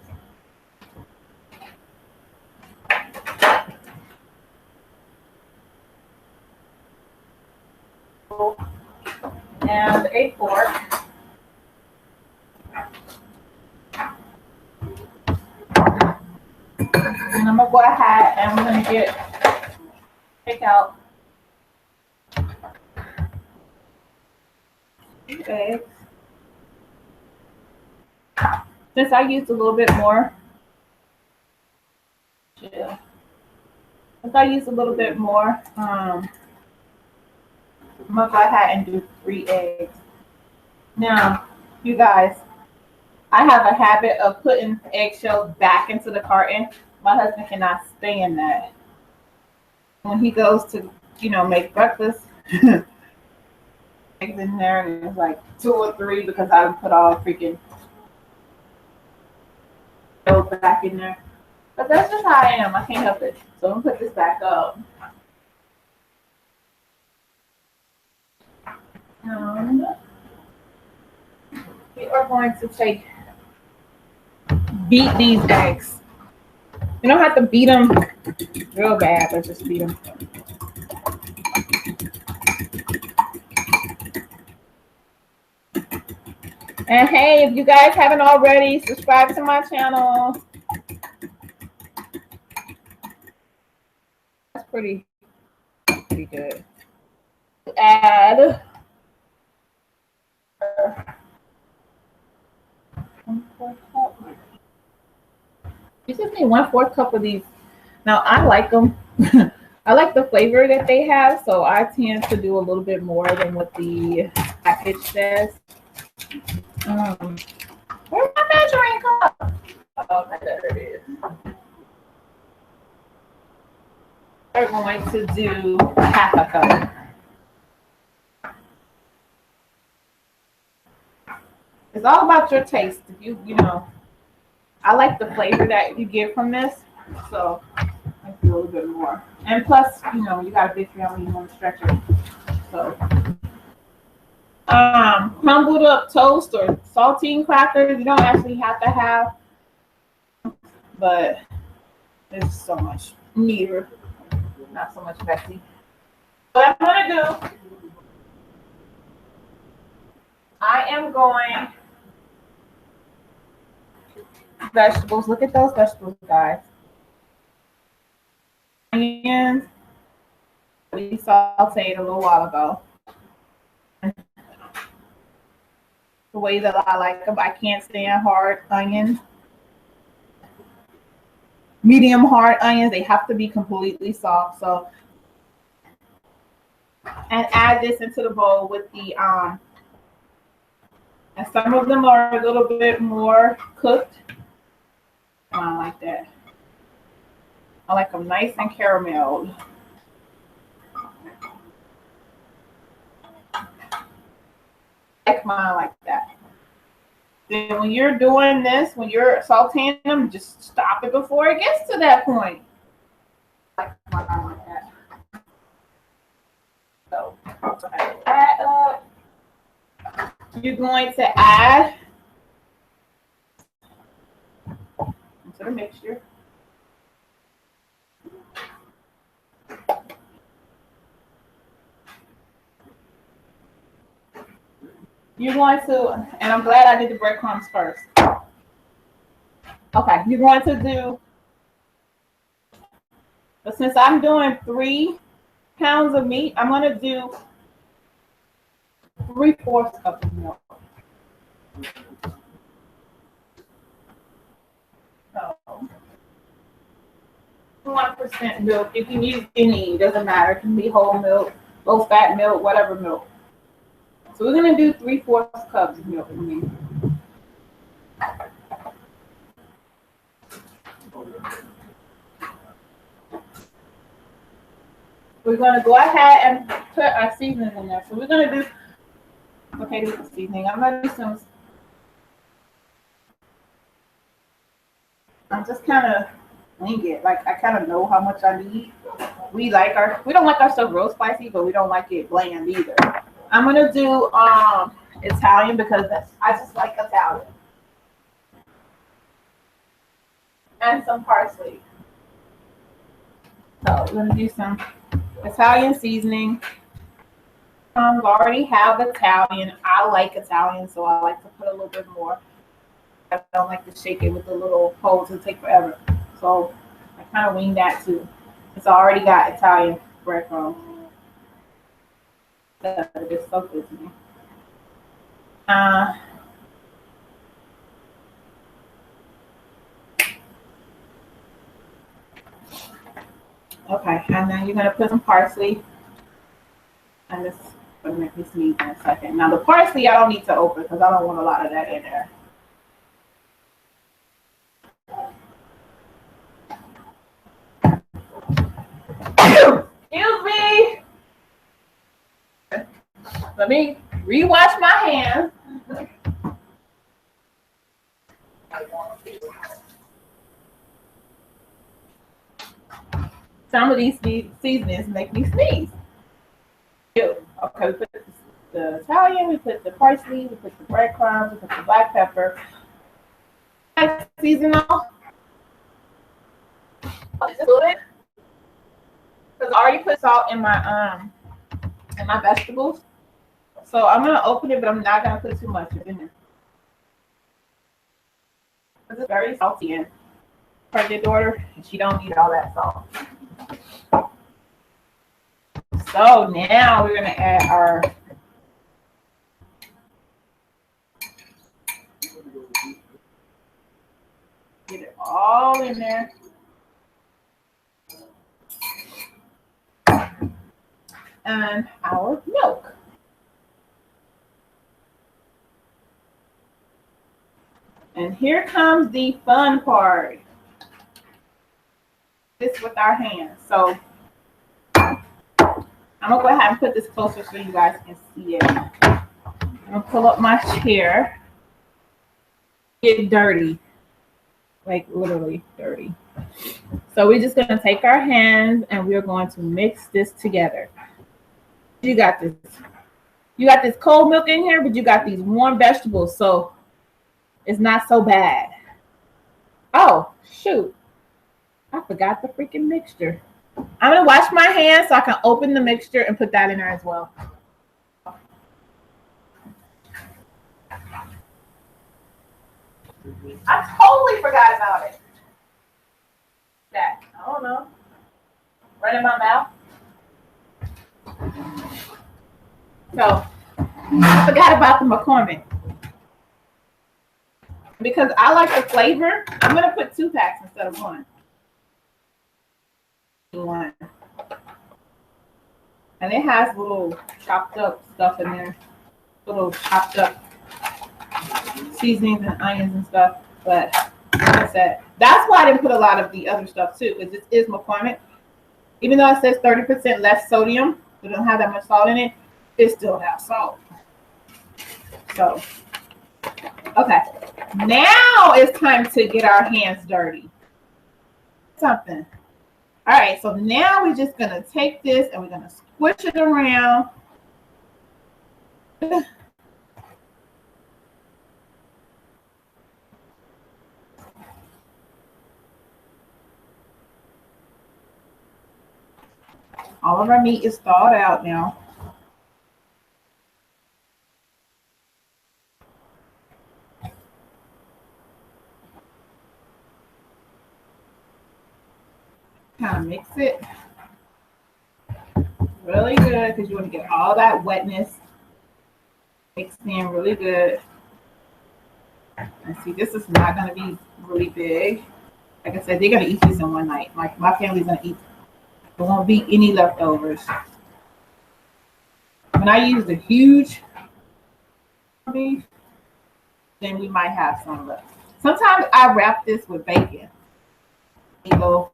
And a fork. And I'm gonna go ahead and we're gonna take out eggs. Since I used a little bit more, I'm gonna go ahead and do 3 eggs. Now, you guys, I have a habit of putting eggshells back into the carton. My husband cannot stand that. When he goes to, make breakfast, eggs in there, and it's like 2 or 3 because I put all freaking eggs back in there. But that's just how I am. I can't help it. So I'm gonna put this back up. We are going to beat these eggs. You don't have to beat them real bad, but just beat them. And hey, if you guys haven't already, subscribe to my channel. That's pretty good. Add you just need 1/4 cup of these. Now I like them. I like the flavor that they have, so I tend to do a little bit more than what the package says. Where's my measuring cup? Oh, there it is. We're going to do 1/2 cup. It's all about your taste. If you I like the flavor that you get from this, so I do a little bit more. And plus, you got a big family, you want to stretch it. So, crumbled up toast or saltine crackers, you don't actually have to have, but it's so much neater, not so much messy. What I'm gonna do, I am going vegetables. Look at those vegetables, guys. Onions. We sauteed a little while ago. The way that I like them, I can't stand hard onions. Medium hard onions, they have to be completely soft. So, and add this into the bowl with the and some of them are a little bit more cooked. I like that. I like them nice and carameled. I like mine like that. Then when you're doing this, when you're sauteing them, just stop it before it gets to that point. I like mine like that. So add up. you're going to add into the mixture you're going to, and I'm glad I did the breadcrumbs first. Okay, you're going to do, but since I'm doing 3 pounds of meat, I'm going to do 3/4 cup of milk. So 1% milk. You can use any, it doesn't matter. It can be whole milk, low fat milk, whatever milk. So we're going to do 3/4 cups of milk. We're going to go ahead and put our seasonings in there. So we're going to do, okay, this is seasoning. I'm going to do some, I'm just kind of wing it. Like, I kind of know how much I need. We don't like our stuff real spicy, but we don't like it bland either. I'm going to do Italian because I just like Italian. And some parsley. So we're going to do some Italian seasoning. We already have Italian. I like Italian, so I like to put a little bit more. I don't like to shake it with the little holes and take forever. So I kind of wing that too. It's already got Italian breadcrumbs. It's so good to me. Okay, and then you're going to put some parsley. And this is going to make me sneeze in a second. Now, the parsley I don't need to open because I don't want a lot of that in there. Excuse me. Let me rewash my hands. Some of these seasonings make me sneeze. Okay, we put the Italian, we put the parsley, we put the breadcrumbs, we put the black pepper. Season off. Because I already put salt in my vegetables. So I'm gonna open it, but I'm not gonna put too much in there. Because it's very salty and pregnant daughter, and she don't eat all that salt. So now we're gonna add our get it all in there. And our milk. And here comes the fun part. This with our hands. So I'm gonna go ahead and put this closer so you guys can see it. I'm gonna pull up my chair. Get dirty. Like literally dirty. So we're just gonna take our hands and we're going to mix this together. You got this. You got this cold milk in here, but you got these warm vegetables, so it's not so bad. Oh, shoot. I forgot the freaking mixture. I'm going to wash my hands so I can open the mixture and put that in there as well. I totally forgot about it. That, I don't know. Right in my mouth. So, I forgot about the McCormick. Because I like the flavor, I'm going to put 2 packs instead of 1. And it has little chopped up stuff in there. Little chopped up seasonings and onions and stuff. But like I said, that's why I didn't put a lot of the other stuff too, because this is McCormick. Even though it says 30% less sodium, it doesn't have that much salt in it, it still has salt. So, okay. Now it's time to get our hands dirty. Something. All right, so now we're just going to take this and we're going to squish it around. All of our meat is thawed out now. Kind of mix it really good because you want to get all that wetness mixed in really good. And see, this is not going to be really big. Like I said, they're going to eat this in one night. Like my family's going to eat. There won't be any leftovers. When I use the huge beef, then we might have some left. Sometimes I wrap this with bacon. Meatloaf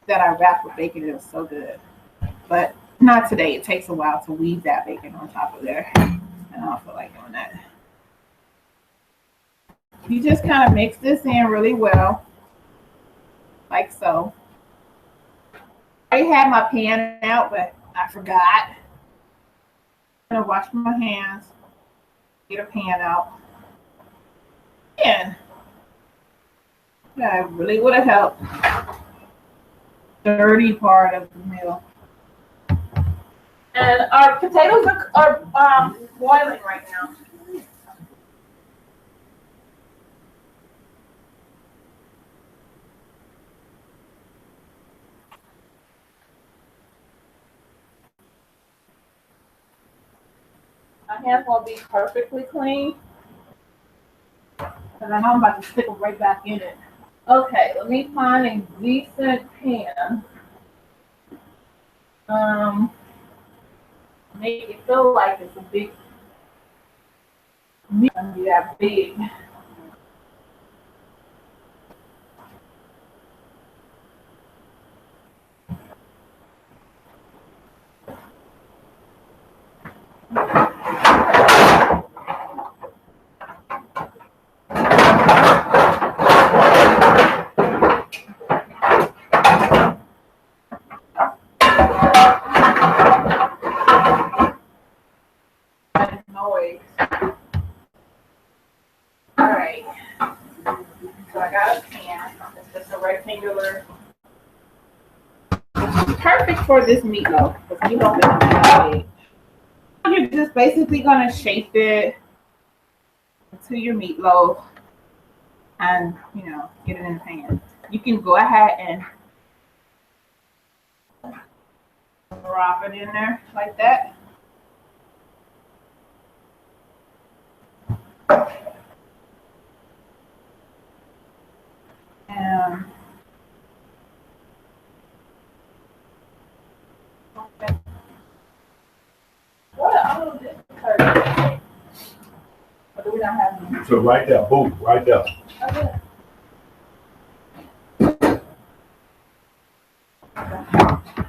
that I wrap with bacon is so good. But not today. It takes a while to weave that bacon on top of there. And I don't feel like doing that. You just kind of mix this in really well. Like so. I already had my pan out, but I forgot. I'm gonna wash my hands, get a pan out. And that really would have helped. Dirty part of the meal. And our potatoes are boiling right now. My hands won't be perfectly clean. And I know I'm about to stick them right back in it. Okay, let me find a decent pan. Make it feel like it's a big meat. Be that big. Noise. All right. So I got a pan. It's just a rectangular. It's perfect for this meatloaf because meatloaf is big. You're just basically gonna shape it to your meatloaf and get it in the pan. You can go ahead and drop it in there like that. And what do we not have any? So right there, boom, right there. Okay.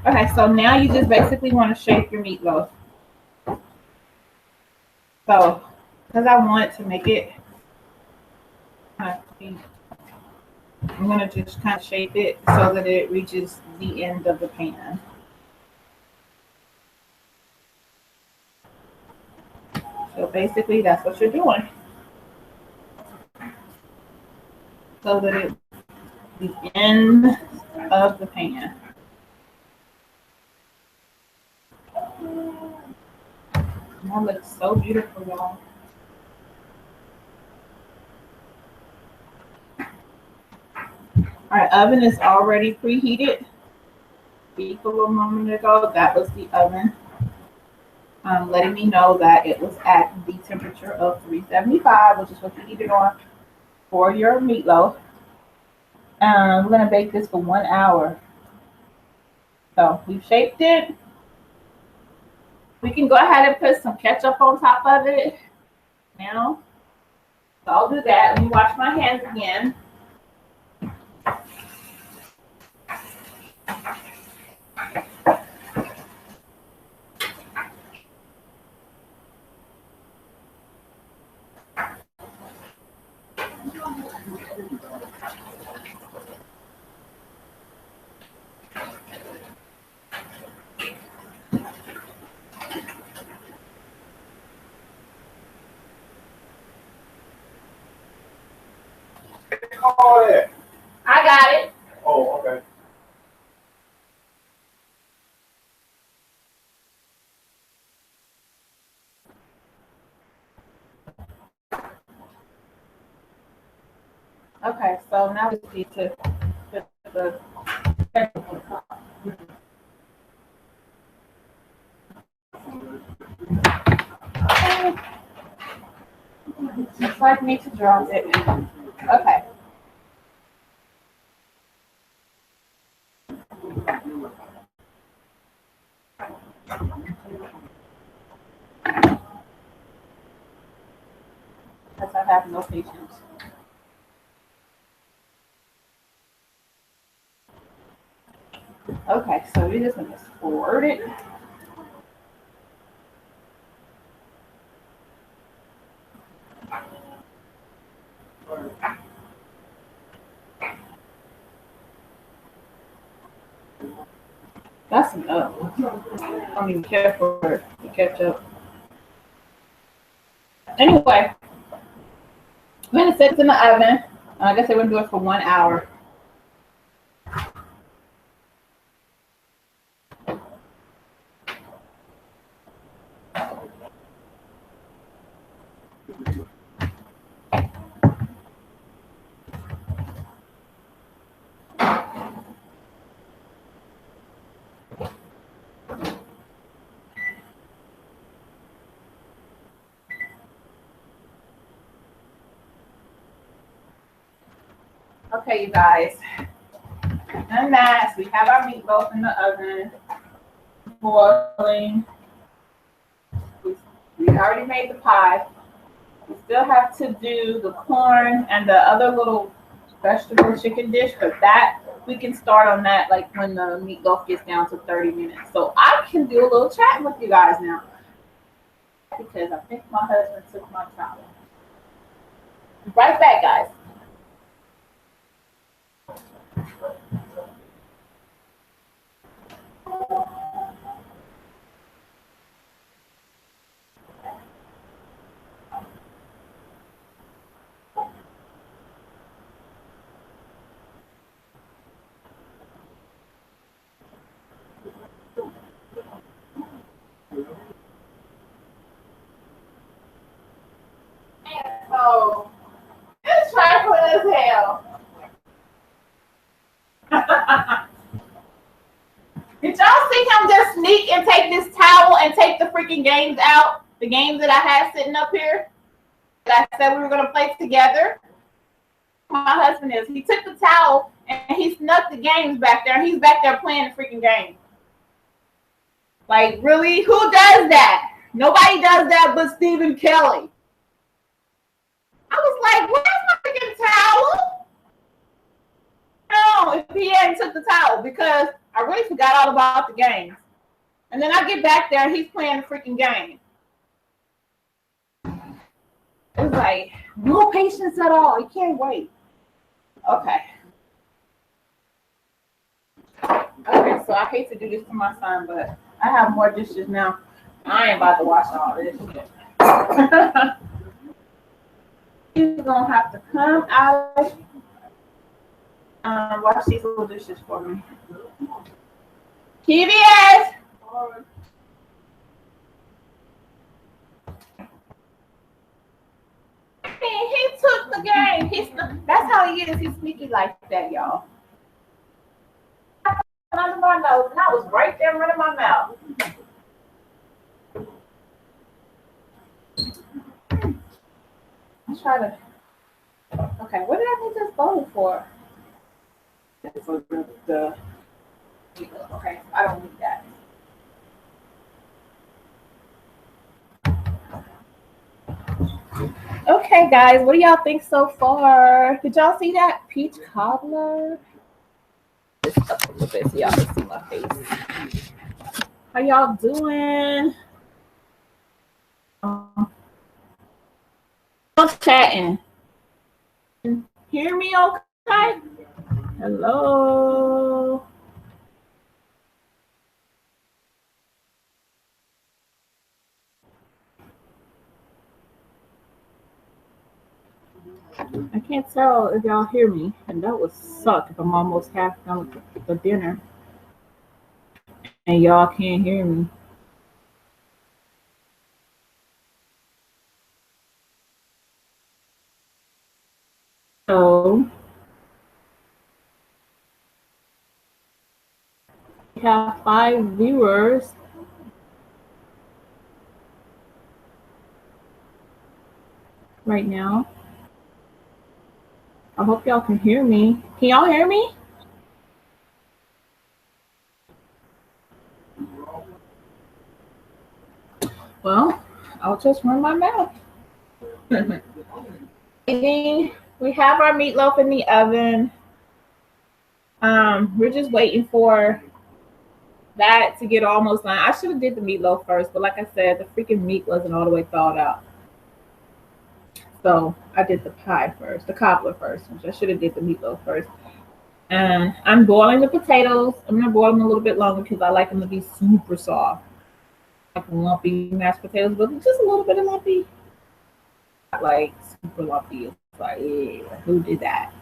Okay, so now you just basically want to shape your meatloaf. So, because I want to make it, I'm going to just kind of shape it so that it reaches the end of the pan. So basically, that's what you're doing. So that it's the end of the pan. That looks so beautiful, y'all. Our oven is already preheated. Beep a little moment ago, that was the oven. Letting me know that it was at the temperature of 375, which is what you need it on for your meatloaf. We're gonna bake this for 1 hour. So we've shaped it. We can go ahead and put some ketchup on top of it now. So I'll do that. Let me wash my hands again. Oh, yeah. I got it. Oh, okay. Okay, so now we need to put the okay. Looks like me to drop it. Okay. Because I have no patience. Okay, so we're just gonna squirt it. That's enough. I don't even care for the ketchup. Anyway, we're gonna set it in the oven. I guess we're gonna do it for 1 hour. Okay, you guys. And that, we have our meatloaf in the oven, boiling. We already made the pie. We still have to do the corn and the other little vegetable chicken dish, but that we can start on that like when the meatloaf gets down to 30 minutes. So I can do a little chat with you guys now because I think my husband took my towel. Right back, guys. So it's trifling as hell. Did y'all see him just sneak and take this towel and take the freaking games out? The games that I had sitting up here that I said we were going to play together. My husband is. He took the towel and he snuck the games back there. He's back there playing the freaking game. Like, really? Who does that? Nobody does that but Stephen Kelly. I was like, where's my freaking towel? No, if he hadn't took the towel, because I really forgot all about the games. And then I get back there and he's playing the freaking game. It was like, no patience at all. You can't wait. Okay. Okay, so I hate to do this to my son, but I have more dishes now. I ain't about to wash all this shit. He's gonna have to come out and wash these little dishes for me. TBS! He took the game. That's how he is. He's sneaky like that, y'all. Under my nose, and I was right there running my mouth. Let's try to. Okay, what did I need this bowl for? For the. Okay, I don't need that. Okay, guys, what do y'all think so far? Did y'all see that peach cobbler? This up a little bit so y'all can see my face. How y'all doing? I'm chatting. Hear me okay? Hello. I can't tell if y'all hear me, and that would suck if I'm almost half done with the dinner and y'all can't hear me. So have 5 viewers. Right now. I hope y'all can hear me. Can y'all hear me? Well, I'll just run my mouth. We have our meatloaf in the oven. We're just waiting for that to get almost done. I should have did the meatloaf first, but like I said, the freaking meat wasn't all the way thawed out. So I did the pie first, the cobbler first, which I should have did the meatloaf first. And I'm boiling the potatoes. I'm gonna boil them a little bit longer because I like them to be super soft. Like lumpy mashed potatoes, but just a little bit of lumpy. Like super lumpy. It's like, yeah, who did that?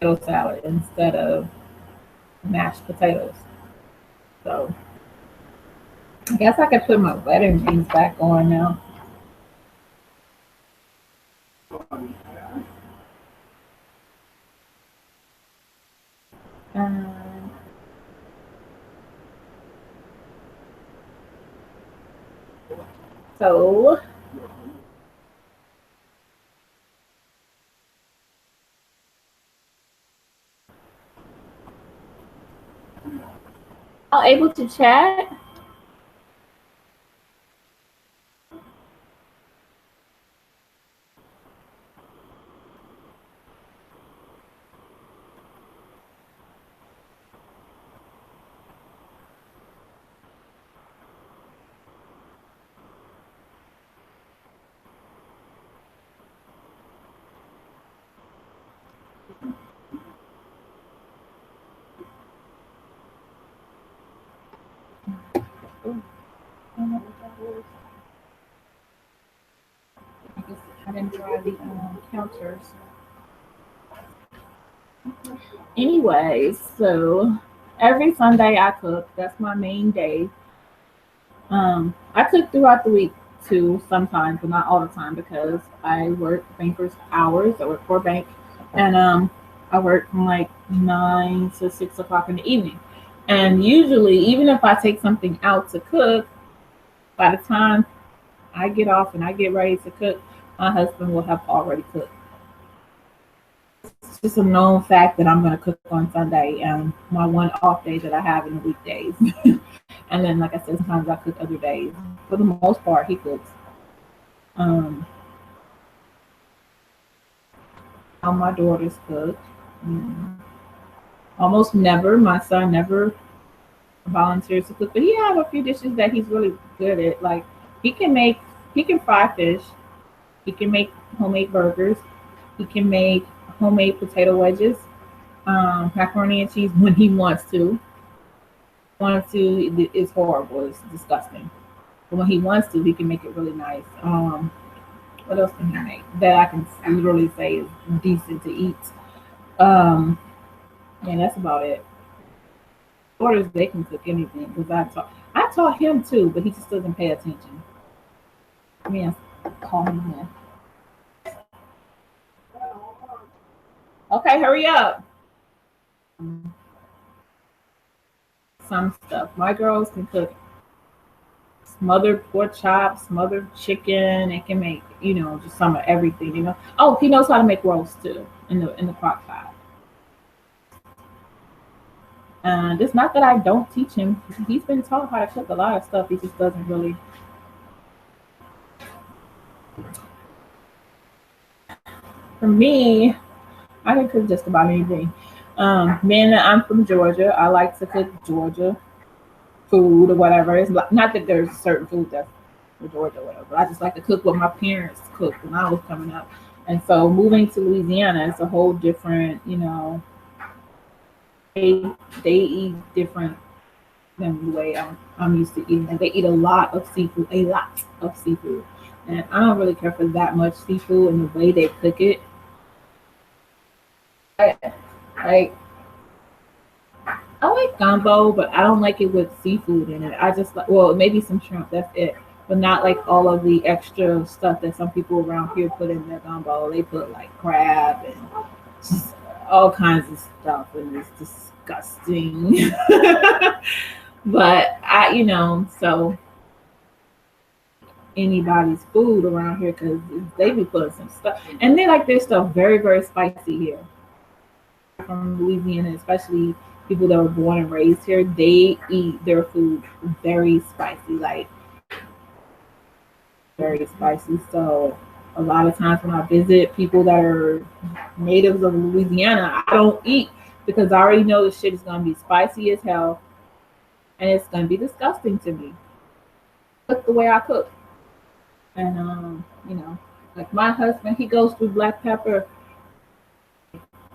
Potato salad instead of mashed potatoes. So I guess I could put my wedding rings back on now. So I'm able to chat. I didn't try the counters. Anyways, so every Sunday I cook. That's my main day. I cook throughout the week too, sometimes, but not all the time because I work banker's hours. I work for a bank, and I work from like 9 to 6 o'clock in the evening. And usually, even if I take something out to cook, by the time I get off and I get ready to cook, my husband will have already cooked. It's just a known fact that I'm going to cook on Sunday, my one off day that I have in the weekdays. And then, like I said, sometimes I cook other days. For the most part, he cooks. All my daughters cook. Almost never. My son never volunteers to cook, but he has a few dishes that he's really good at. Like he can fry fish. He can make homemade burgers. He can make homemade potato wedges, macaroni and cheese when he wants to. Wants to, it's horrible. It's disgusting. But when he wants to, he can make it really nice. What else can he make that I can literally say is decent to eat? And that's about it. Orders, they can cook anything because I taught him too, but he just doesn't pay attention. I mean, call him in. Okay, hurry up. Some stuff. My girls can cook smothered pork chops, smothered chicken. It can make, just some of everything, Oh, he knows how to make roast too in the crock pot. And it's not that I don't teach him. He's been taught how to cook a lot of stuff. He just doesn't really. For me, I can cook just about anything. Being that I'm from Georgia, I like to cook Georgia food or whatever. It's not that there's certain food that's for Georgia or whatever. I just like to cook what my parents cooked when I was coming up. And so moving to Louisiana, it's a whole different, they eat different than the way I'm used to eating. And they eat a lot of seafood, And I don't really care for that much seafood and the way they cook it. I like gumbo, but I don't like it with seafood in it. I just like, well, maybe some shrimp, that's it. But not like all of the extra stuff that some people around here put in their gumbo. They put like crab and just, all kinds of stuff, and it's disgusting. But so anybody's food around here because they be putting some stuff, and they like their stuff very, very spicy here. From Louisiana, especially people that were born and raised here, they eat their food very spicy, like very spicy. So a lot of times when I visit people that are natives of Louisiana, I don't eat because I already know the shit is gonna be spicy as hell and it's gonna be disgusting to me. Cook the way I cook. And like my husband, he goes through black pepper,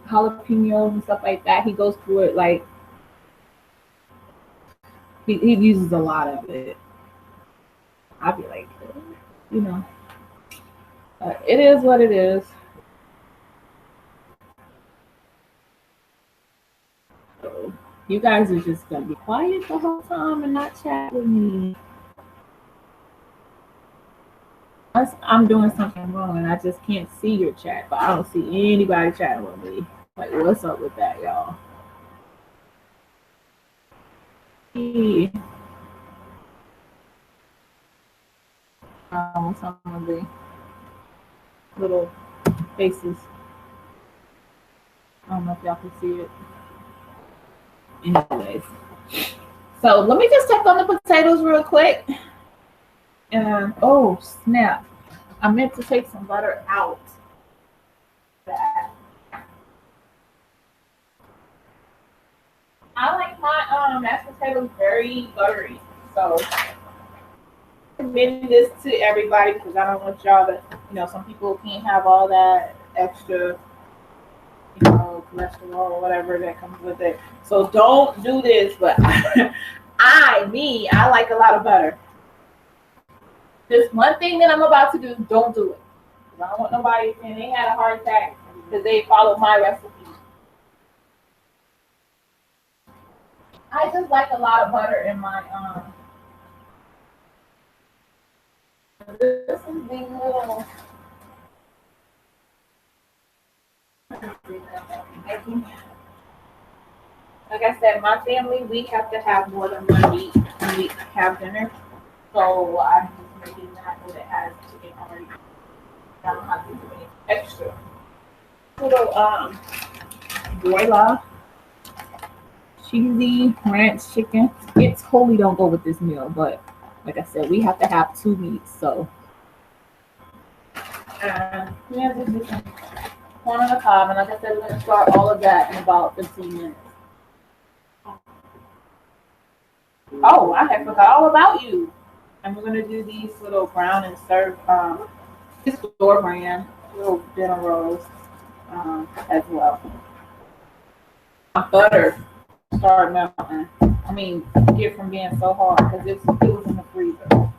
jalapenos and stuff like that. He goes through it like he uses a lot of it. I'd be like, it is what it is. So you guys are just gonna be quiet the whole time and not chat with me. I'm doing something wrong and I just can't see your chat, but I don't see anybody chatting with me. Like, what's up with that, y'all? Some of the little faces. I don't know if y'all can see it. Anyways, so let me just check on the potatoes real quick. And oh snap, I meant to take some butter out. I like my mashed potatoes very buttery, so I'm admitting this to everybody because I don't want y'all to, some people can't have all that extra, cholesterol or whatever that comes with it. So don't do this, but I like a lot of butter. This one thing that I'm about to do, don't do it. I don't want nobody saying they had a heart attack because they followed my recipe. I just like a lot of butter in my this is the little like I said, my family, we have to have more than one meat when we have dinner. So I'm just making that so it has chicken already. I don't have to do any extra. Little broiler, cheesy ranch chicken. It totally don't go with this meal, but like I said, we have to have two meats. So yeah, this is corn on the cob, and like I said, we're gonna start all of that in about 15 minutes. Oh, I had forgot all about you. And we're gonna do these little brown and serve this store brand little dinner rolls as well. My butter started melting. I mean, get from being so hard because it was in the freezer.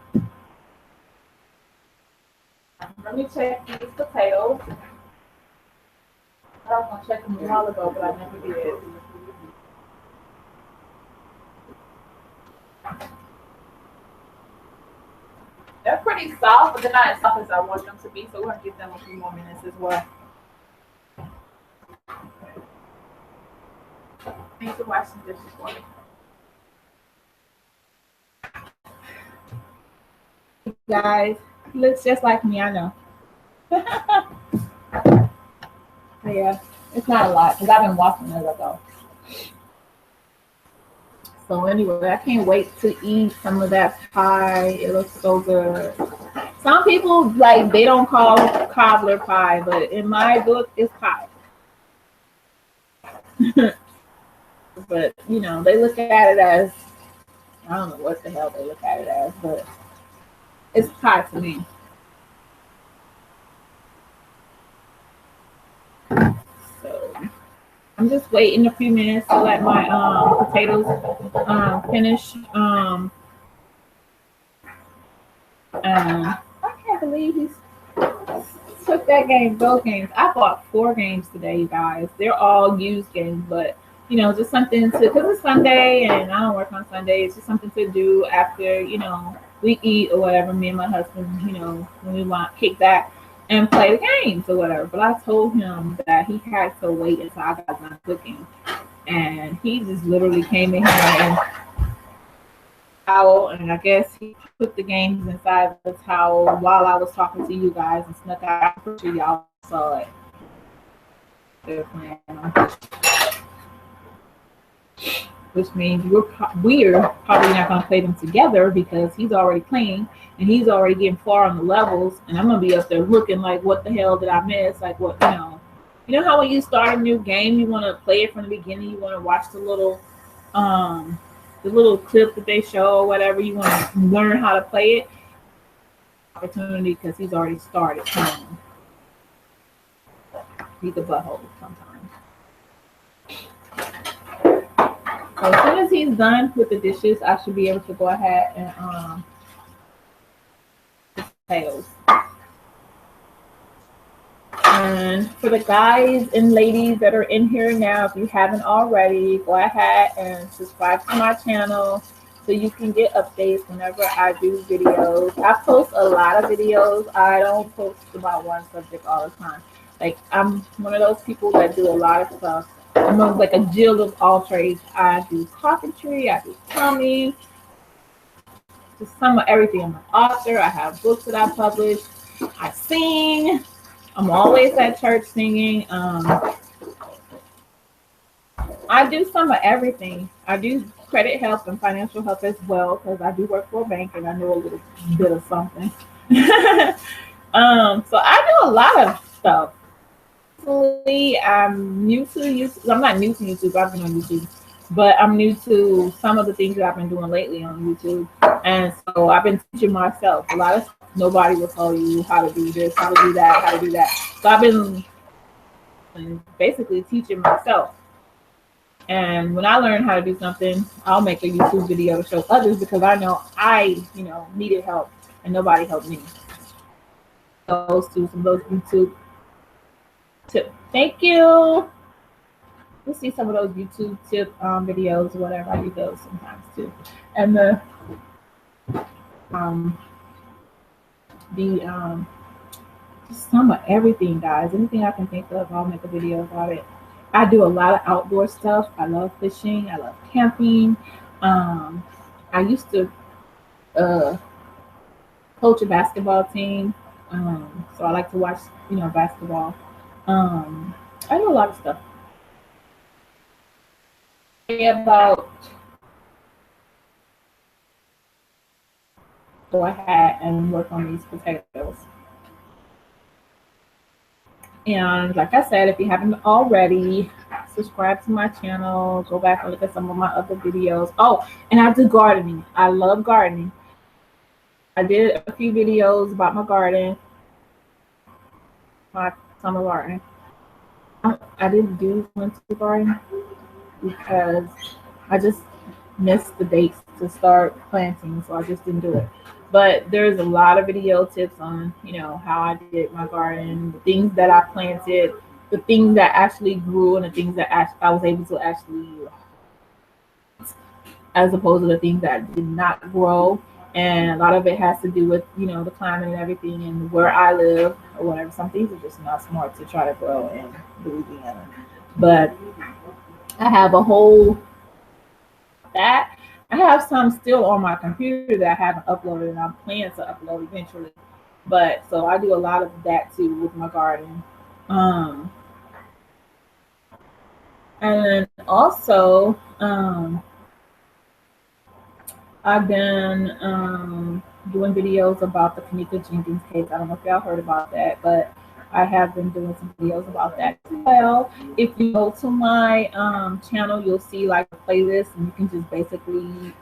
Let me check these potatoes. I was gonna check them a while ago, but I never did. They're pretty soft, but they're not as soft as I want them to be, so we're going to give them a few more minutes as well. Thanks for washing dishes for me. Guys, he looks just like me, I know. Yeah, it's not a lot, because I've been washing as I go. So anyway, I can't wait to eat some of that pie. It looks so good. Some people, they don't call it cobbler pie, but in my book, it's pie. But, they look at it as, I don't know what the hell they look at it as, but it's pie to me. So I'm just waiting a few minutes to let my potatoes finish. I can't believe he took that game, those games. I bought 4 games today, you guys. They're all used games, but just something to, because it's Sunday and I don't work on Sundays, just something to do after, we eat or whatever, me and my husband, when we want to kick back and play the games or whatever. But I told him that he had to wait until I got done cooking. And he just literally came in here and towel, and I guess he put the games inside the towel while I was talking to you guys and snuck out. I'm pretty sure y'all saw it. They're playing, which means we're probably not going to play them together because he's already playing and he's already getting far on the levels, and I'm going to be up there looking like, what the hell did I miss? Like, what, you know how when you start a new game, you want to play it from the beginning, you want to watch the little clip that they show or whatever, you want to learn how to play it. Opportunity, because he's already started playing. He's a butthole sometimes. So as soon as he's done with the dishes, I should be able to go ahead and potatoes. And for the guys and ladies that are in here now, if you haven't already, go ahead and subscribe to my channel so you can get updates whenever I do videos. I post a lot of videos. I don't post about one subject all the time. Like, I'm one of those people that do a lot of stuff. I'm like a Jill of all trades. I do carpentry, I do plumbing, just some of everything. I'm an author. I have books that I publish. I sing. I'm always at church singing. I do some of everything. I do credit help and financial help as well because I do work for a bank and I know a little bit of something. So I do a lot of stuff. I'm new to YouTube. I'm not new to YouTube. I've been on YouTube, but I'm new to some of the things that I've been doing lately on YouTube. And so I've been teaching myself a lot of stuff. Nobody will tell you how to do this, how to do that, how to do that. So I've been basically teaching myself. And when I learn how to do something, I'll make a YouTube video to show others because I know I, needed help and nobody helped me. Those two, some of those YouTube tips. Thank you. You'll see some of those YouTube tip videos or whatever. I do those sometimes too. And just some of everything, guys. Anything I can think of, I'll make a video about it. I do a lot of outdoor stuff. I love fishing. I love camping. I used to coach a basketball team, so I like to watch, basketball. I do a lot of stuff. About go ahead and work on these potatoes. And like I said, if you haven't already, subscribe to my channel, go back and look at some of my other videos. Oh, and I do gardening. I love gardening. I did a few videos about my garden, my summer garden. I didn't do winter garden because I just missed the dates to start planting, so I just didn't do it. But there's a lot of video tips on, how I did my garden, the things that I planted, the things that actually grew, and the things that I was able to actually, as opposed to the things that did not grow. And a lot of it has to do with, the climate and everything and where I live or whatever. Some things are just not smart to try to grow in Louisiana. But I have a whole that. I have some still on my computer that I haven't uploaded, and I'm planning to upload eventually. But so I do a lot of that too with my garden. And then also, I've been doing videos about the Kenneka Jenkins case. I don't know if y'all heard about that, but I have been doing some videos about that as well. If you go to my channel, you'll see like a playlist, and you can just basically,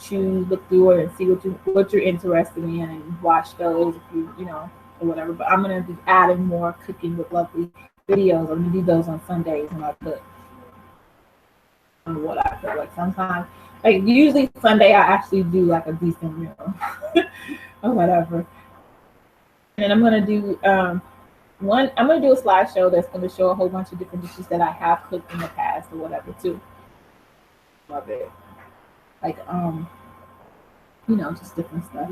choose, look through it, and see what you're interested in, and watch those if you, or whatever. But I'm gonna be adding more cooking with lovely videos. I'm gonna do those on Sundays when I cook. On what I cook, like sometimes, like usually Sunday, I actually do like a decent meal or whatever. And I'm gonna do I'm gonna do a slideshow that's gonna show a whole bunch of different dishes that I have cooked in the past or whatever too. Love it. Like you know, just different stuff.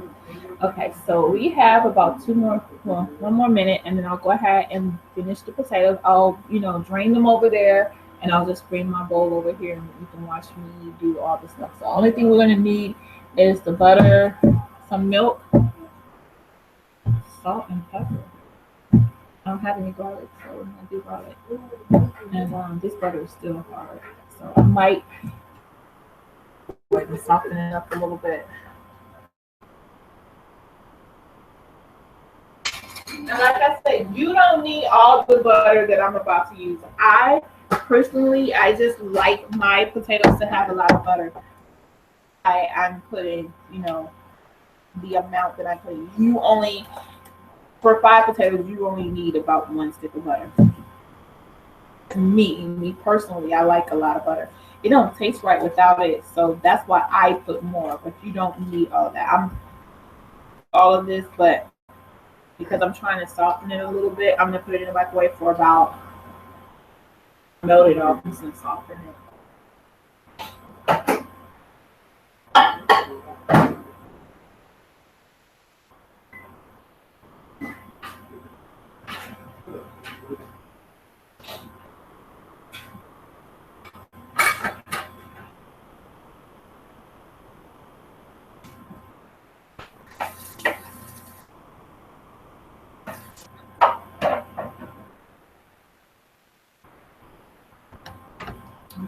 Okay, so we have about one more minute, and then I'll go ahead and finish the potatoes. I'll, you know, drain them over there, and I'll just bring my bowl over here, and you can watch me do all the stuff. So the only thing we're gonna need is the butter, some milk, salt, and pepper. I don't have any garlic, so we're gonna do garlic. And this butter is still hard, so I might soften it up a little bit. And like I said, you don't need all the butter that I'm about to use. I personally, I just like my potatoes to have a lot of butter. I'm putting, you know, the amount that I put. You only, for 5 potatoes, you only need about 1 stick of butter. Me personally, I like a lot of butter. It don't taste right without it, so that's why I put more. But you don't need all that. I'm all of this, but because I'm trying to soften it a little bit, I'm gonna put it in the microwave for about, melt it off and soften it.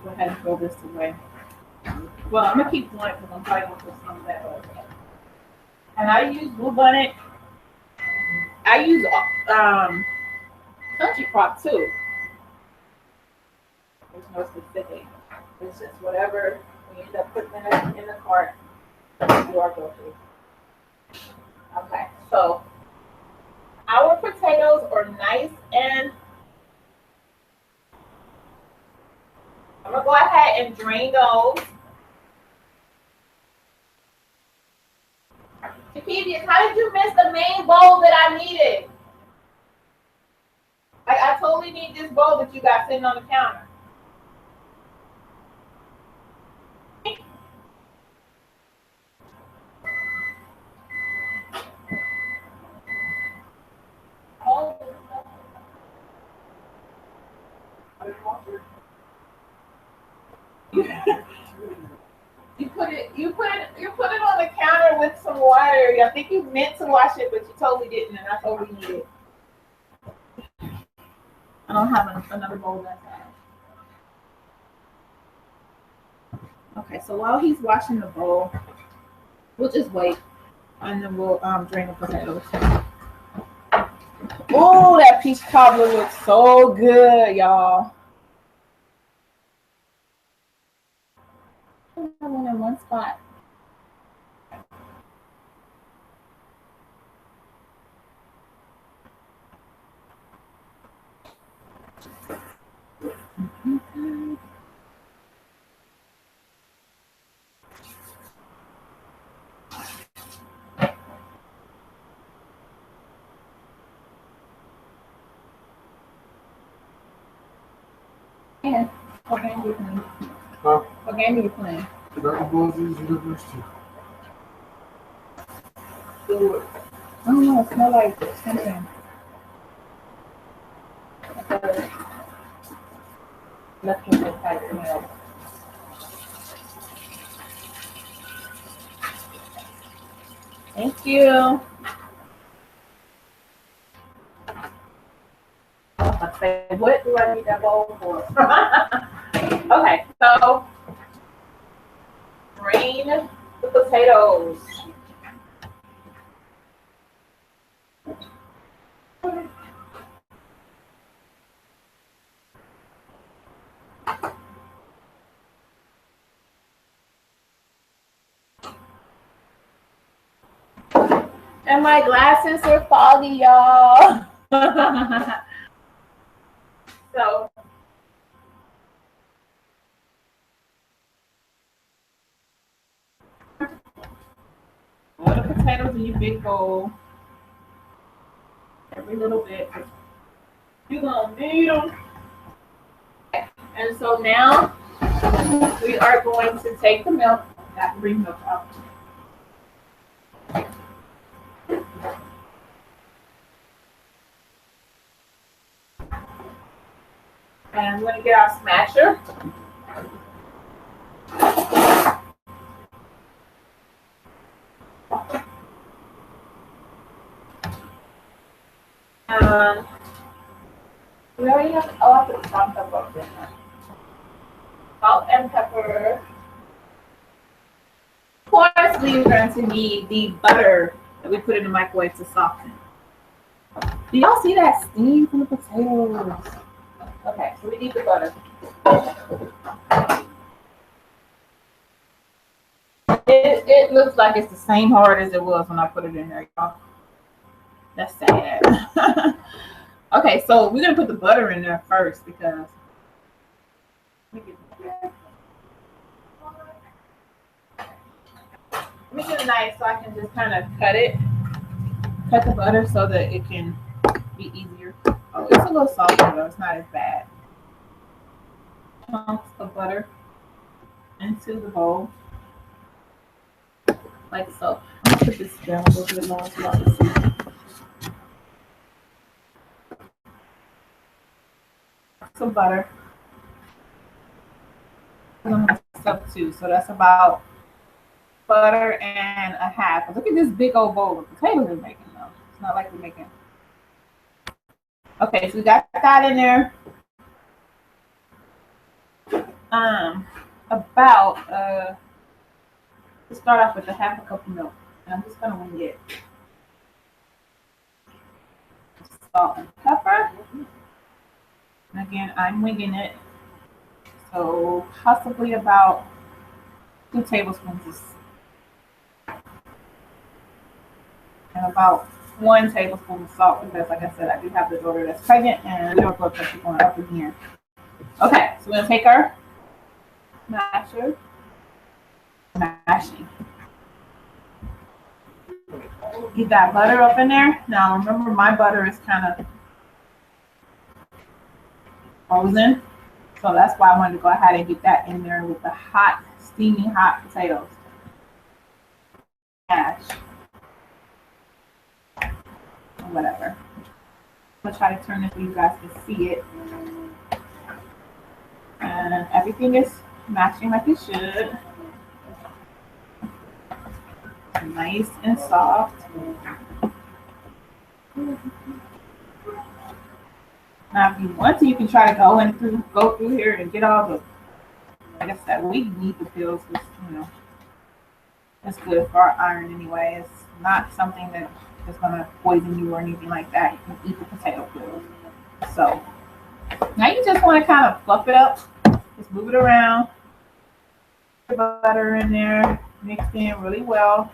Go ahead and throw this away. Well, I'm gonna keep one because I'm probably gonna put some of that over. And I use Bluebonnet. I use Country Crock too. There's no specific. It's just whatever we end up putting in the cart. You are go to. Okay, so our potatoes are nice, and I'm gonna go ahead and drain those. Chiquitius, how did you miss the main bowl that I needed? Like, I totally need this bowl that you got sitting on the counter. You put it on the counter with some water. I think you meant to wash it, but you totally didn't, and I totally need it. I don't have another bowl that size. Okay, so while he's washing the bowl, we'll just wait, and then we'll drain the potatoes. Oh, that peach cobbler looks so good, y'all. I have one in one spot. Yeah. What game are you playing? Huh? What game are you playing? Dragon Ball Z University. I don't know. It smells like something. Leftover type smell. Thank you. Let's say, what do I need that bowl for? Okay, so drain the potatoes. And my glasses are foggy, y'all. So all the potatoes in your big bowl. Every little bit. You're gonna need them. And so now we are going to take the milk. Got to bring milk out. And we're gonna get our smasher. We already have, oh, I put salt and pepper up there. Salt and pepper. Of course, we're going to need the butter that we put in the microwave to soften. Do y'all see that steam from the potatoes? Okay, so we need the butter. It looks like it's the same hard as it was when I put it in there, y'all. That's sad. Okay, so we're gonna put the butter in there first because let me get a knife so I can just kind of cut the butter so that it can be easier. Oh, it's a little softer though, it's not as bad. Chunks of butter into the bowl, like so. I'm gonna put this down a little bit more so I can see. Some butter. I'm gonna mix up too, so that's about butter and a half. Look at this big old bowl of potatoes we're making though. It's not like we're making. Okay, so we got that in there. About let's start off with a half a cup of milk. And I'm just gonna wing it. Salt and pepper. And again, I'm winging it. So possibly about 2 tablespoons and about 1 tablespoon of salt because, like I said, I do have the daughter that's pregnant and we don't blood pressure going up again. Okay, so we're gonna take our masher, mashing. Get that butter up in there. Now remember, my butter is kind of frozen, so that's why I wanted to go ahead and get that in there with the hot, steaming hot potatoes. Mash. Whatever. I'm gonna try to turn it so you guys can see it. And everything is mashing like it should. Nice and soft. Now, if you want to, you can try to go through here and get all the. Like I said, we need the pills because it's good for our iron anyway. It's not something that is gonna poison you or anything like that. You can eat the potato pills. So now you just want to kind of fluff it up. Just move it around. Put the butter in there, mixed in really well.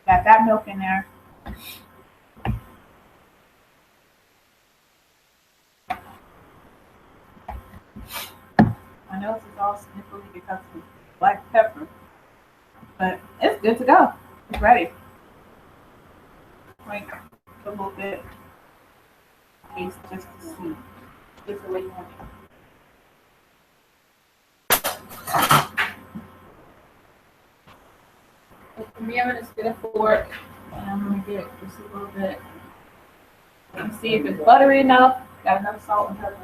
Got that milk in there. My nose is all sniffly because of black pepper, but it's good to go. It's ready. Like a little bit taste just to see. Just the way you want it. For me, I'm gonna just get a fork and I'm gonna get just a little bit and see if it's buttery enough. Got enough salt and pepper.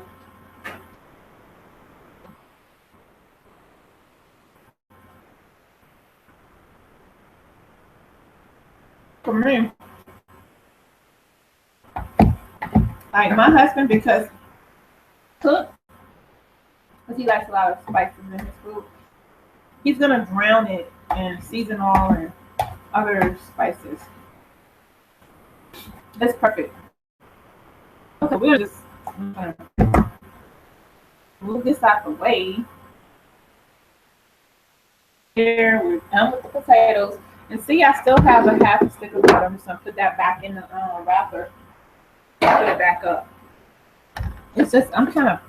For me, like my husband, because he likes a lot of spices in his food, he's gonna drown it in seasonal and other spices. It's perfect. Okay, we're just gonna move this out the way. Here, we're done with the potatoes. And see, I still have a half a stick of butter. I'm just gonna put that back in the wrapper. Put it back up. It's just, I'm kind of.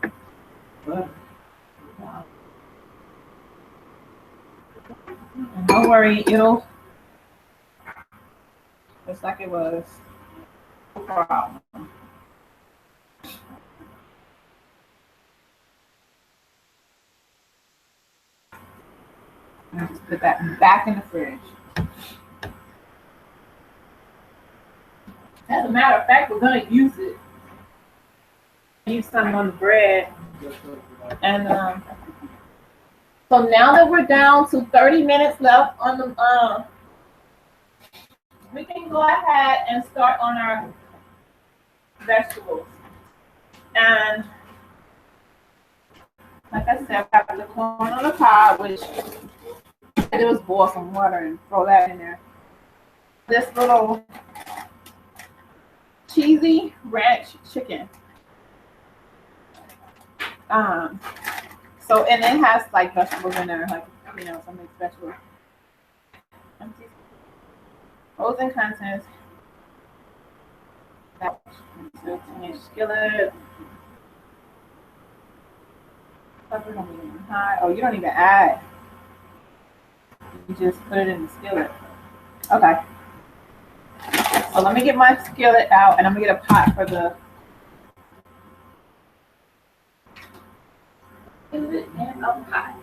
And don't worry, it'll just like it was. No problem. And just put that back in the fridge. As a matter of fact, we're gonna use it use some on the bread. And so now that we're down to 30 minutes left on the we can go ahead and start on our vegetables. And like I said, I have the corn on the cob, which I did was boil some water and throw that in there. This little cheesy ranch chicken. So and it has like vegetables in there, like some mixed vegetables. Frozen contents. Skillet. Oh, you don't even add. You just put it in the skillet. Okay. So let me get my skillet out, and I'm gonna get a pot for the skillet and a pot.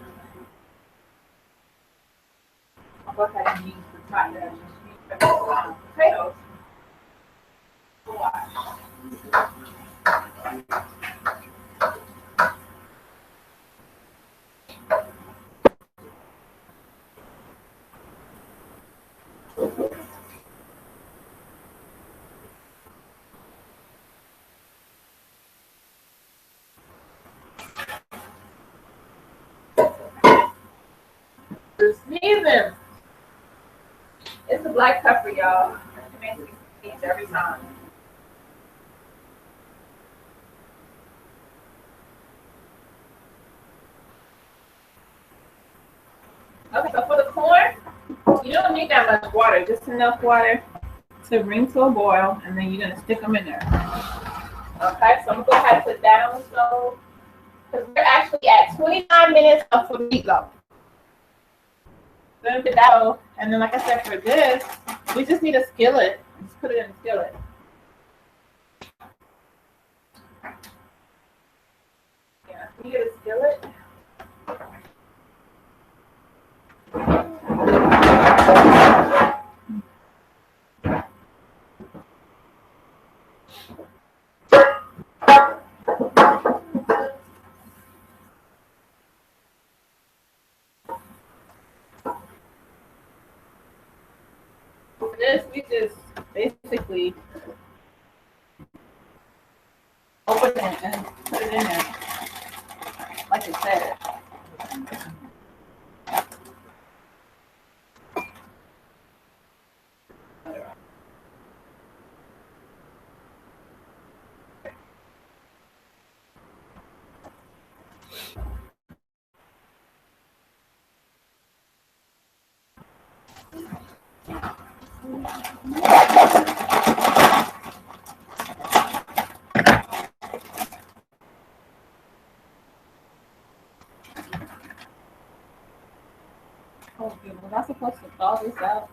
I'll go ahead and use the pot that I just used for the potatoes. Sneezing. It's the black pepper, y'all. It makes me sneeze every time. Okay, so for the corn, you don't need that much water, just enough water to bring to a boil, and then you're gonna stick them in there. Okay, so I'm gonna go ahead and put that on the stove because we're actually at 29 minutes for meatloaf. Then put that on, and then like I said, for this, we just need a skillet. Just put it in the skillet. Yeah, you get a skillet. This we just basically open it and put it in there, like it said. Okay, was I supposed to thaw this out?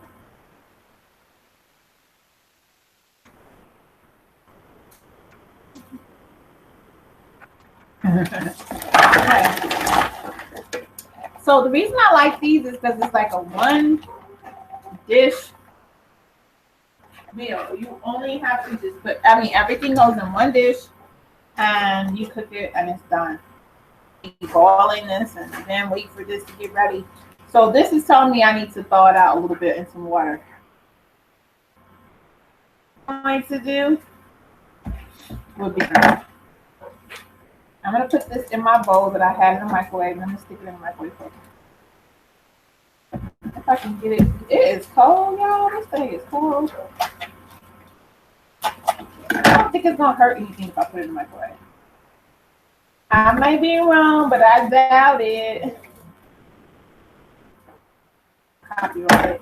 Okay. So the reason I like these is because it's like a one dish meal. You only have to just put, everything goes in one dish and you cook it and it's done. You keep boiling this and then wait for this to get ready. So this is telling me I need to thaw it out a little bit in some water. What I'm going to do would be, I'm going to put this in my bowl that I had in the microwave. I'm going to stick it in the microwave for if I can get it. It is cold, y'all. This thing is cold. I don't think it's going to hurt anything if I put it in the microwave. I may be wrong, but I doubt it. Copyright.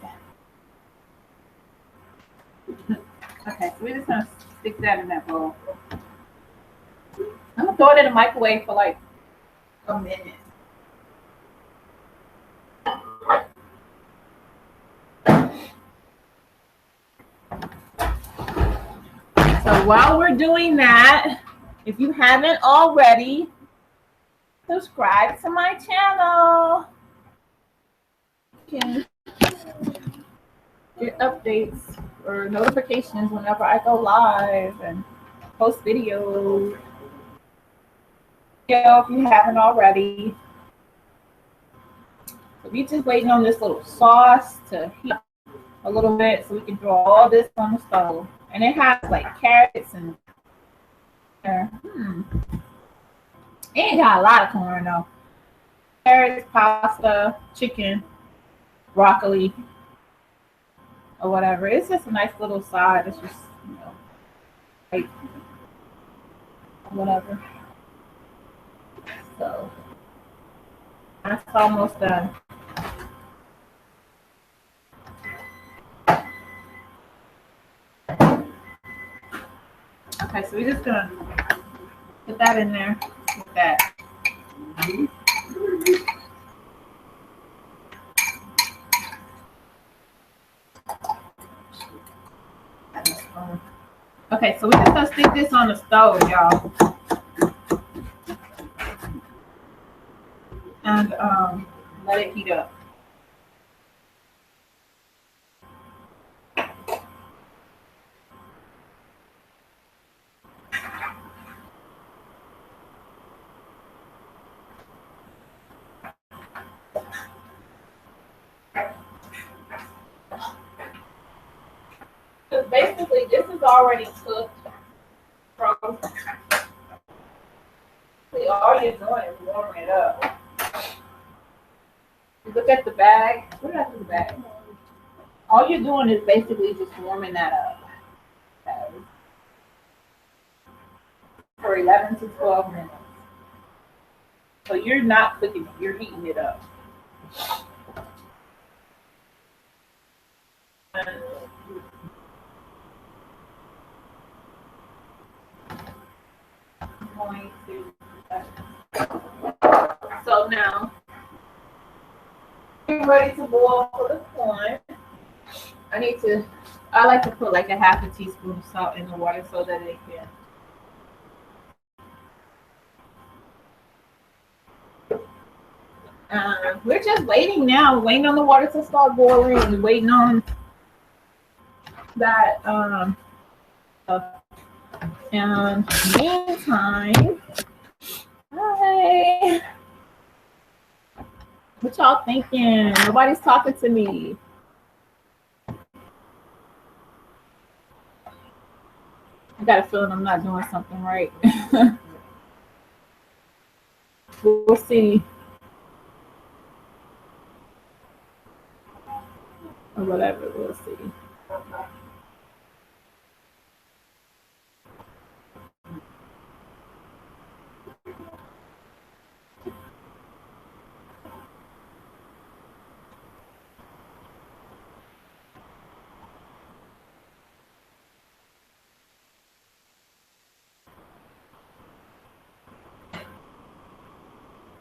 Okay, so we're just going to stick that in that bowl. I'm going to throw it in the microwave for like a minute. So while we're doing that, if you haven't already, subscribe to my channel. You can get updates or notifications whenever I go live and post videos. video if you haven't already. So we just waiting on this little sauce to heat up a little bit so we can throw all this on the stove. And it has like carrots and it ain't got a lot of corn though. Carrots, pasta, chicken, broccoli, or whatever. It's just a nice little side. It's just, you know, like whatever. So that's almost done. Okay, so we're just gonna put that in there with that. Okay, so we're just gonna stick this on the stove, y'all. And let it heat up. Because basically this is already cooked from all you're doing is warming it up. Look at the bag. What did I do with the bag? All you're doing is basically just warming that up for 11 to 12 minutes. So you're not cooking it, you're heating it up. So now we're ready to boil for the corn. I like to put like a half a teaspoon of salt in the water so that it can. We're just waiting now, waiting on the water to start boiling, waiting on that. And meantime, hi. What y'all thinking? Nobody's talking to me. I got a feeling I'm not doing something right. We'll see. Or whatever, we'll see.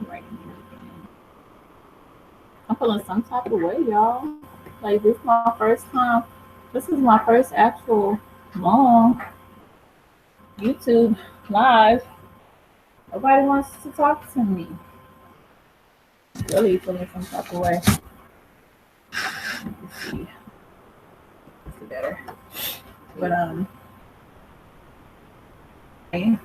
Right. I'm feeling some type of way, y'all. Like this is my first time. This is my first actual long YouTube live. Nobody wants to talk to me. Really feeling some type of way. Let's see. Let's see better. But okay.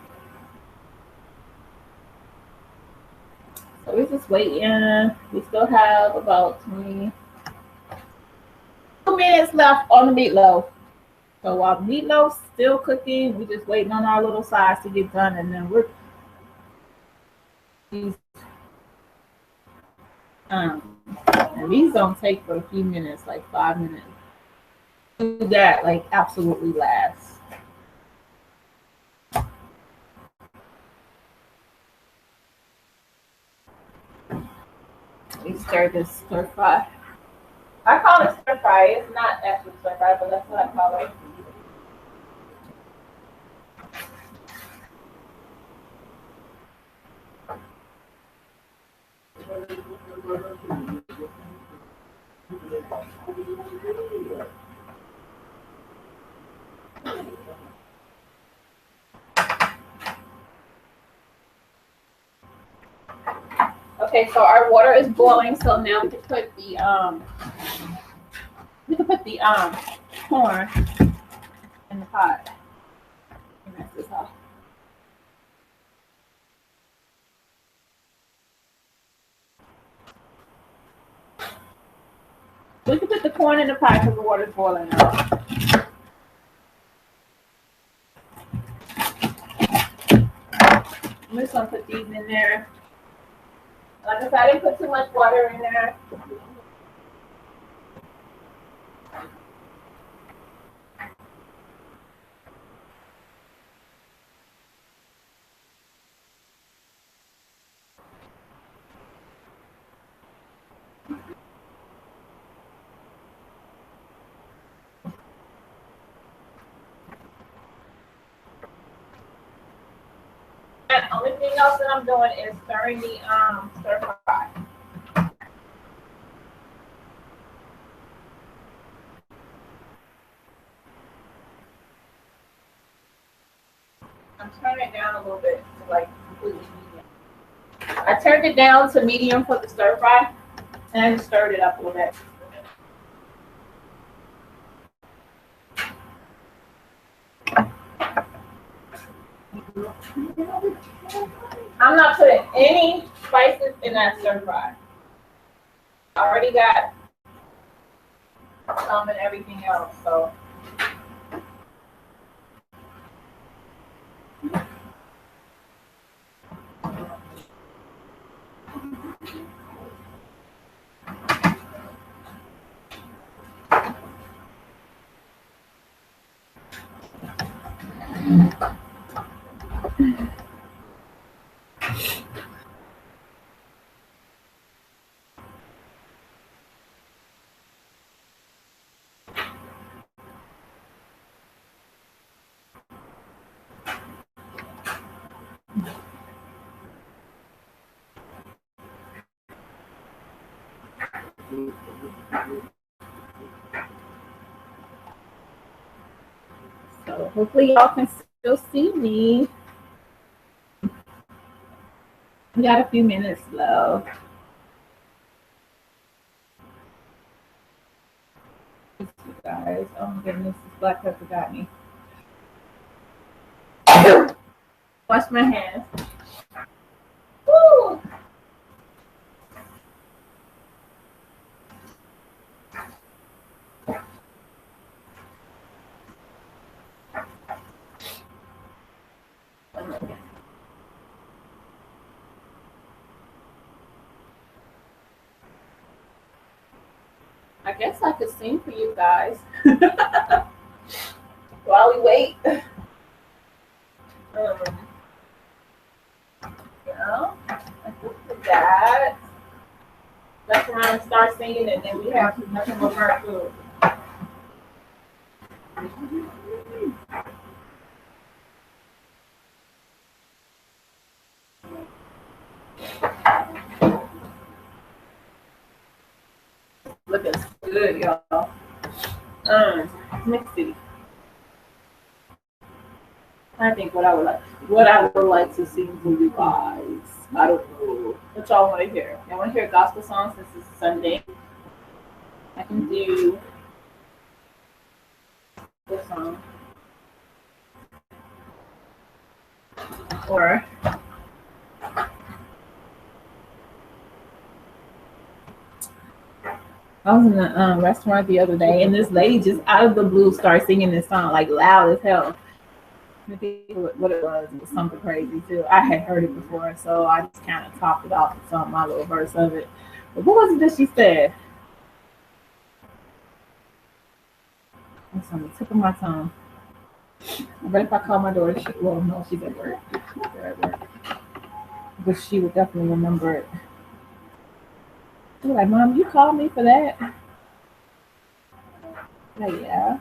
So we're just waiting. We still have about 22 minutes left on the meatloaf. So while the meatloaf's still cooking, we're just waiting on our little sides to get done, and then we're and these don't take but a few minutes, like 5 minutes. Do that like absolutely last. We stir this stir fry. I call it stir fry. It's not actually stir fry, but that's what I call it. Okay, so our water is boiling, so now we can put the corn in the pot. Mess this up. put the corn in the pot because the water's boiling now. I'm just gonna put these in there. Like I said, I didn't put too much water in there. And the only thing else that I'm doing is stirring the stir fry. I'm turning it down a little bit to like completely medium. I turned it down to medium for the stir fry, and I just stirred it up a little bit. I'm not putting any spices in that stir fry. I already got some and everything else, so. So hopefully y'all can still see me. We got a few minutes left. Guys, oh my goodness, this black pepper got me. Wash my hands. Woo! I guess I could sing for you guys while we wait. Yeah, I think with that. Let's around and start singing, and then we have nothing but burnt food. Looking good, y'all. Let me see. I think what I would like to sing for you guys. I don't know what y'all want to hear. Y'all want to hear a gospel song since it's Sunday? I can do this song. Or I was in the restaurant the other day, and this lady just out of the blue started singing this song like loud as hell. I think what it was something crazy too. I had heard it before, so I just kind of topped it off with my little verse of it. But what was it that she said? It's on the tip of my tongue. I bet if I call my daughter, well, no, she's at work. But she would definitely remember it. She's like, Mom, you called me for that? Like, yeah.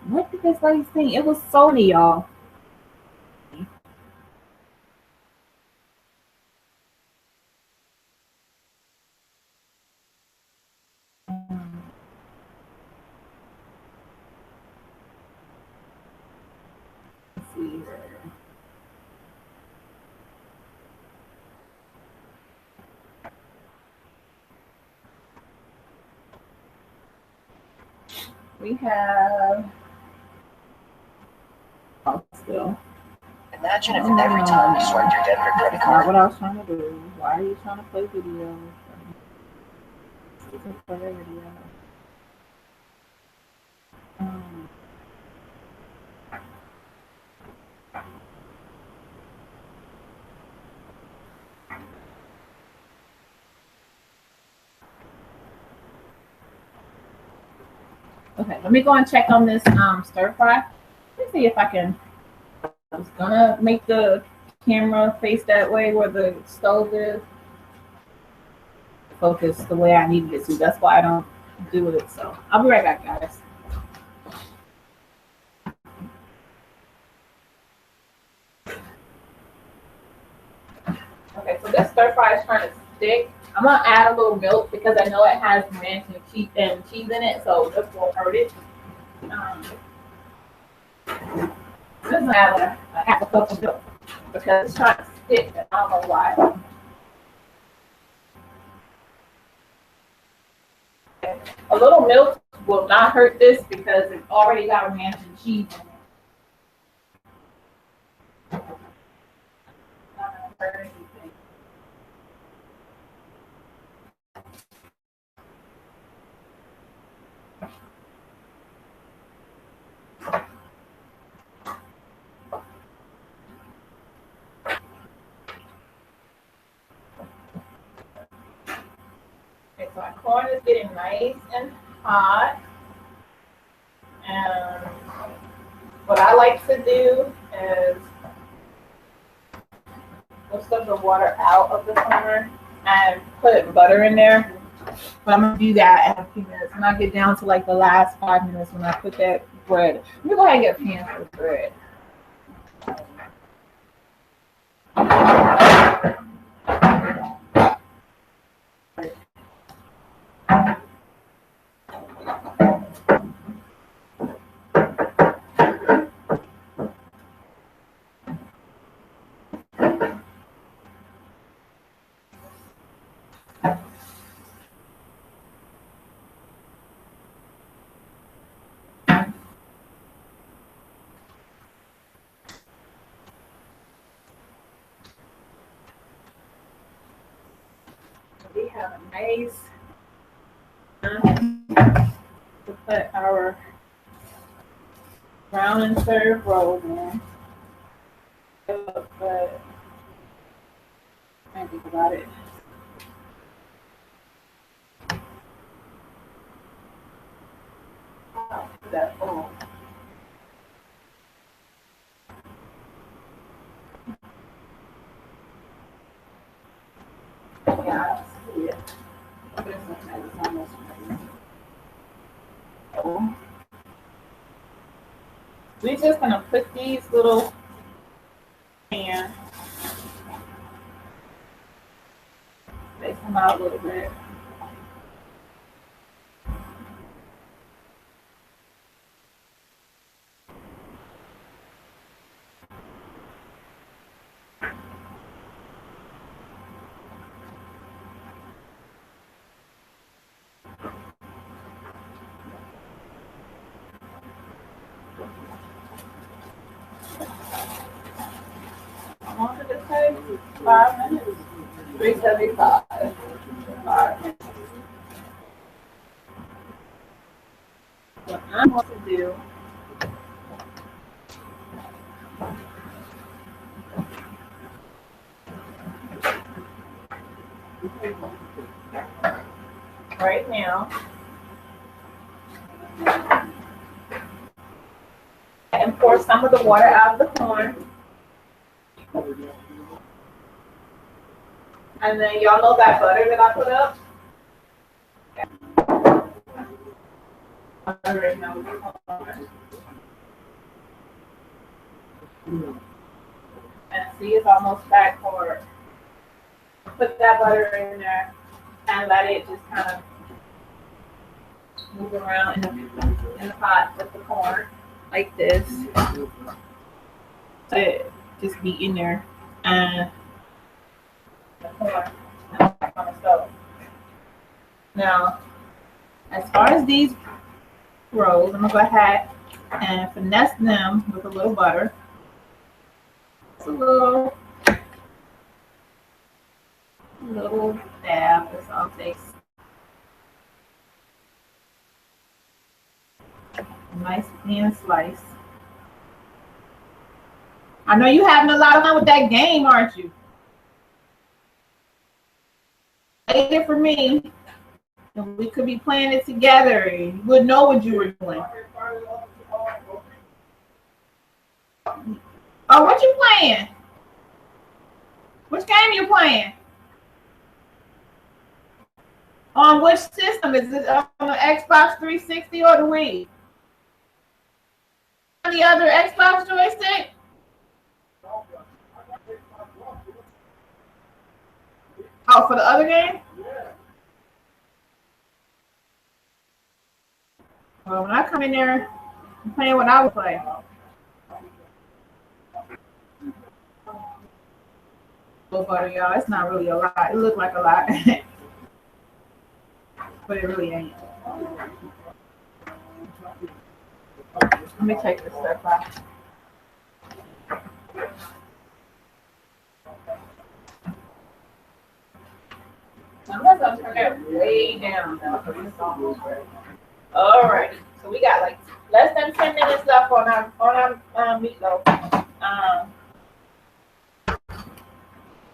What did this lady sing? It was Sony, y'all. Let's see. We have still. Imagine if every time you swiped your Denver credit That's card. not what I was trying to do. Why are you trying to play video? Play video. Okay, let me go and check on this stir fry. Let me see if I can. I was gonna make the camera face that way where the stove is. Focus the way I needed it to. That's why I don't do it. So I'll be right back, guys. Okay, so this stir fry is trying to stick. I'm gonna add a little milk because I know it has ranch and cheese in it, so this won't hurt it. This is add a half a cup of milk because it's trying to stick, and I don't know why. A little milk will not hurt this because it's already got ranch and cheese in it. Not gonna hurt anything. Okay, so my corn is getting nice and hot. And what I like to do is most of the water out of the corn and put butter in there. But I'm gonna do that in a few minutes. When I get down to like the last 5 minutes when I put that bread. Let me go ahead and get a pan for the bread. We have a nice to put our brown and serve rolls in. But I think about it. That oh. Yeah, I see it. It's almost ready. Oh. We're just gonna put these little pan, space them out a little bit. How long did it take? 5 minutes. 375. 5 minutes. What I'm going to do right now and pour some of the water out of the corn. And then y'all know that butter that I put up? And see, it's almost back forward. Put that butter in there and let it just kind of move around in the pot with the corn like this. So it just be in there and the corn on the stove. Now, as far as these rolls. I'm gonna go ahead and finesse them with a little butter. Just a little dab. That's all it takes. A nice thin slice. I know you having a lot of fun with that game, aren't you? Played it for me, and we could be playing it together, and you wouldn't know what you were doing. Oh, what you playing? Which game you playing? On which system? Is it on the Xbox 360 or the Wii? The other Xbox joystick? Oh, for the other game? Well, when I come in there, I'm playing what I would play. Little butter, y'all. It's not really a lot. It looked like a lot, but it really ain't. Let me take this step back. Unless I turn that way down now, because it's almost ready. All right, so we got like less than 10 minutes left on our meatloaf.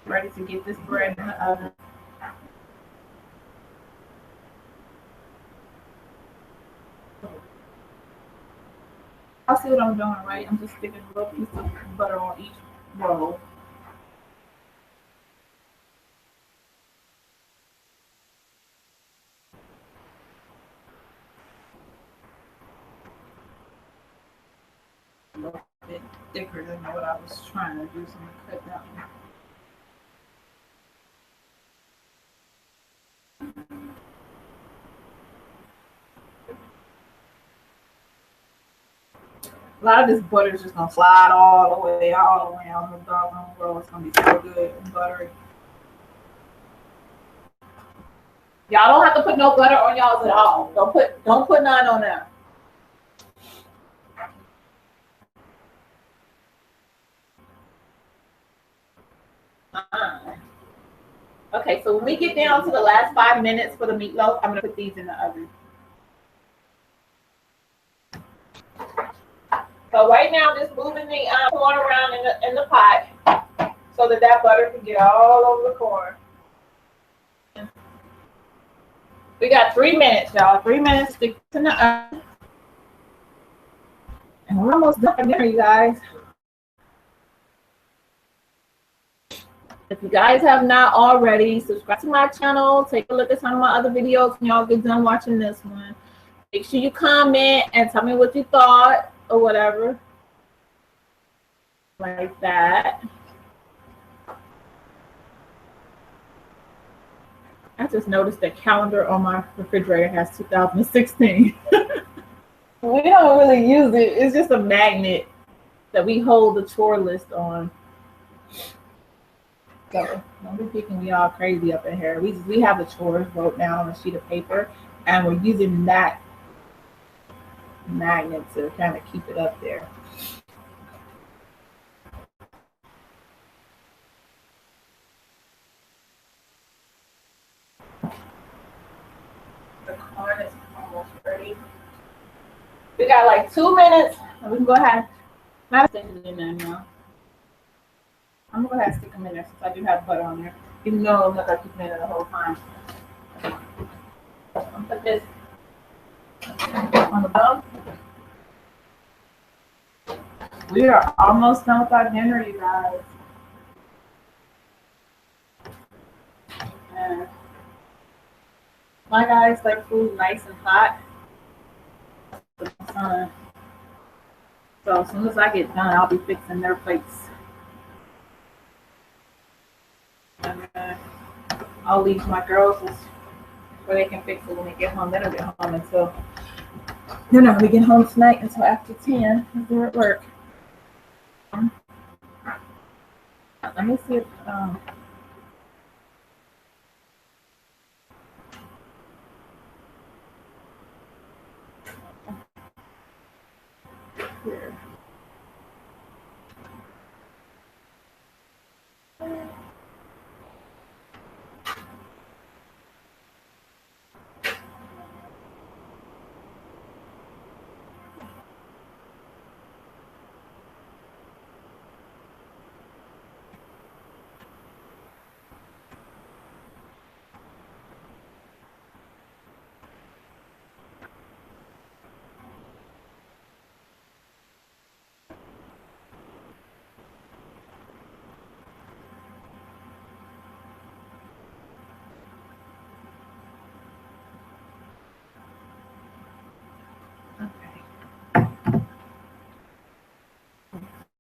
Ready to get this bread in the oven. I'll see what I'm doing, right? I'm just sticking a little piece of butter on each roll. A little bit thicker than what I was trying to do, so I'm gonna cut that one. A lot of this butter is just gonna slide all the way on the doggone roll. It's gonna be so good and buttery. Y'all don't have to put no butter on y'all's at all. Don't put none on them. Okay, so when we get down to the last 5 minutes for the meatloaf, I'm gonna put these in the oven. So right now, just moving the corn around in the pot so that butter can get all over the corn. We got 3 minutes, y'all. 3 minutes to get in the oven. And we're almost done there, you guys. If you guys have not already, subscribe to my channel. Take a look at some of my other videos when y'all get done watching this one. Make sure you comment and tell me what you thought or whatever. Like that. I just noticed the calendar on my refrigerator has 2016. We don't really use it. It's just a magnet that we hold the chore list on. So don't be thinking we all crazy up in here. We have the chores wrote down on a sheet of paper, and we're using that magnet to kind of keep it up there. The corn is almost ready. We got like 2 minutes, and we can go ahead. Not stick it in there now. I'm gonna go ahead and stick them in there since I do have butter on there. Even though I'm not gonna keep them in there the whole time. I'm gonna put this on the bone. We are almost done with our dinner, you guys. And my guys like food nice and hot. So as soon as I get done, I'll be fixing their plates. And I'll leave my girls where they can fix it when they get home. They don't get home until they're not gonna get home tonight until after 10 because they're at work. Let me see if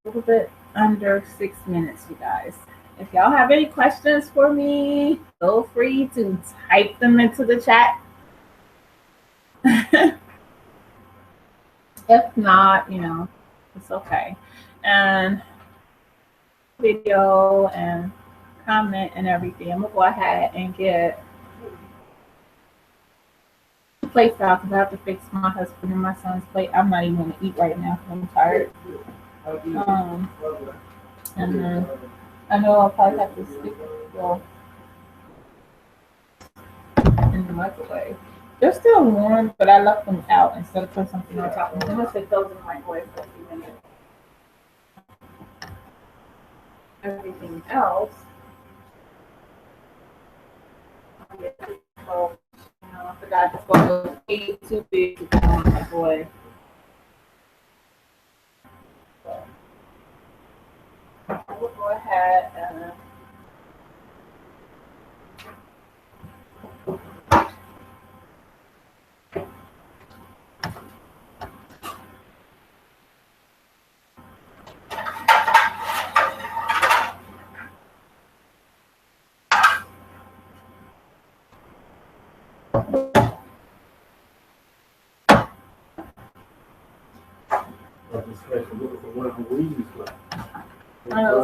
little bit under 6 minutes, you guys. If y'all have any questions for me, feel free to type them into the chat. If not, you know, it's okay. And video and comment and everything. I'm gonna go ahead and get plates out because I have to fix my husband and my son's plate. I'm not even gonna eat right now because I'm tired. And then I know I'll probably have to stick well in the microwave. They're still warm, but I left them out instead of putting something on top of them. I'm gonna stick those in the microwave for a few minutes. Everything else, so, you know, I forgot to go too big to put in the microwave. So, I will go ahead and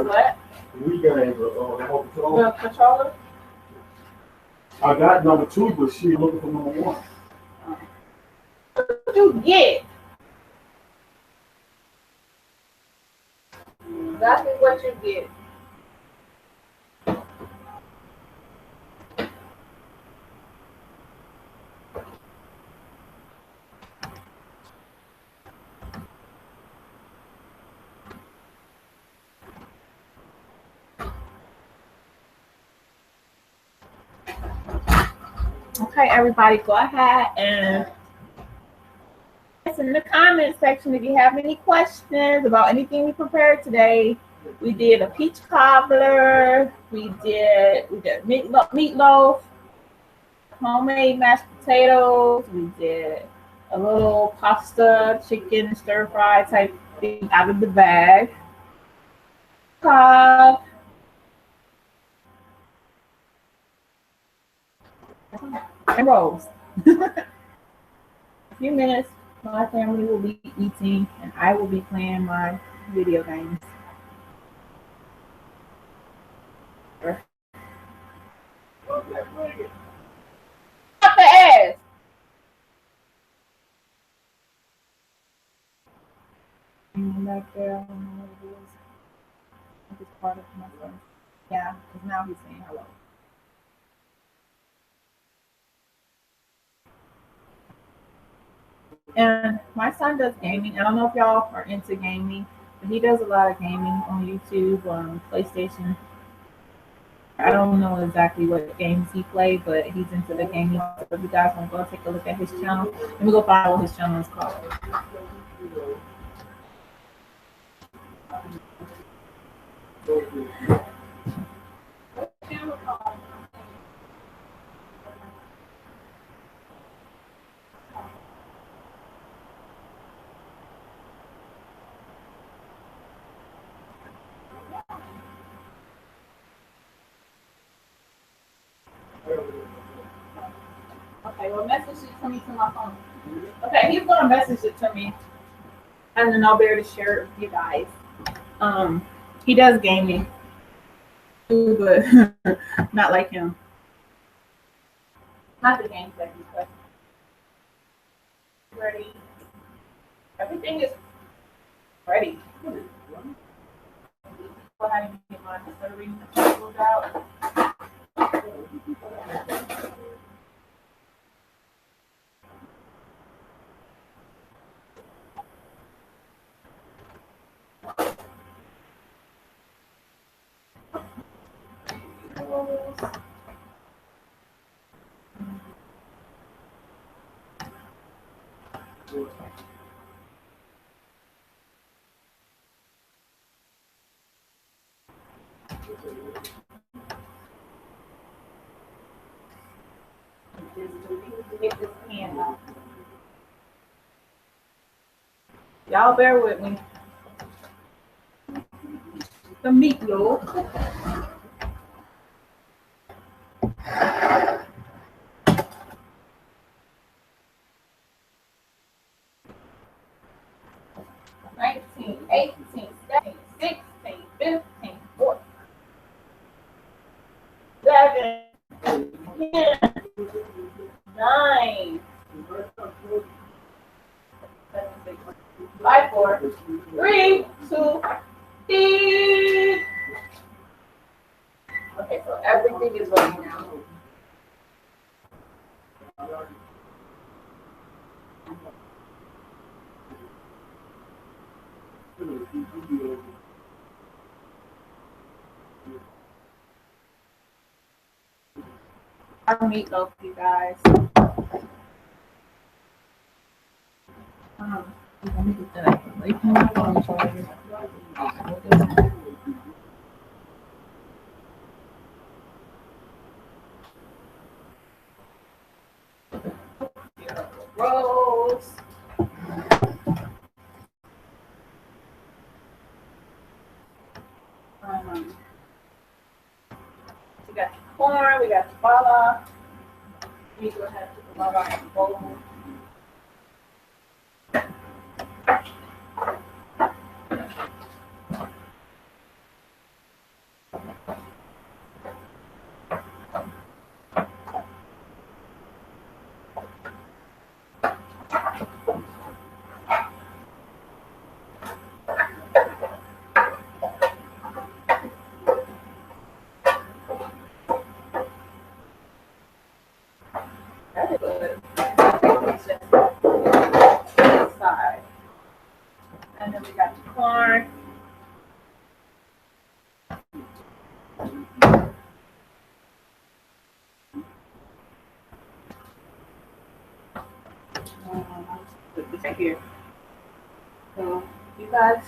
what? The controller? I got number 2, but she looking for number 1. What did you get? Exactly what you get. Okay, everybody, go ahead and in the comment section if you have any questions about anything we prepared today. We did a peach cobbler. We did meatloaf, homemade mashed potatoes. We did a little pasta, chicken, stir fry type thing out of the bag. And rolls. A few minutes, my family will be eating and I will be playing my video games. Up the ass. Back there, I don't know what it is. I think it's part of my son. Yeah, because now he's saying hello. And my son does gaming. I don't know if y'all are into gaming, but he does a lot of gaming on YouTube, on PlayStation. I don't know exactly what games he plays, but he's into the gaming. So if you guys want to go take a look at his channel, let me go find out what his channel is called. Okay, well, message it to me to my phone. Okay, he's gonna message it to me, and then I'll be able to share it with you guys. He does gaming, but not like him. Not the games that he plays. Ready? Everything is ready. Go ahead and get my serving tables out. Get this pan out. Y'all bear with me. the meatloaf. $19, $18, $17, $16, $15, $14, $7, $10, $9, 5, 4, 3, 2, eat. Okay, so everything is ready now. Our meatloaf, you guys. Let me get that. Like, rolls. We got the corn, we got the bala. We will have the bala in the bowl. That is good. Side. And then we got the corn. Put this right here. So you guys,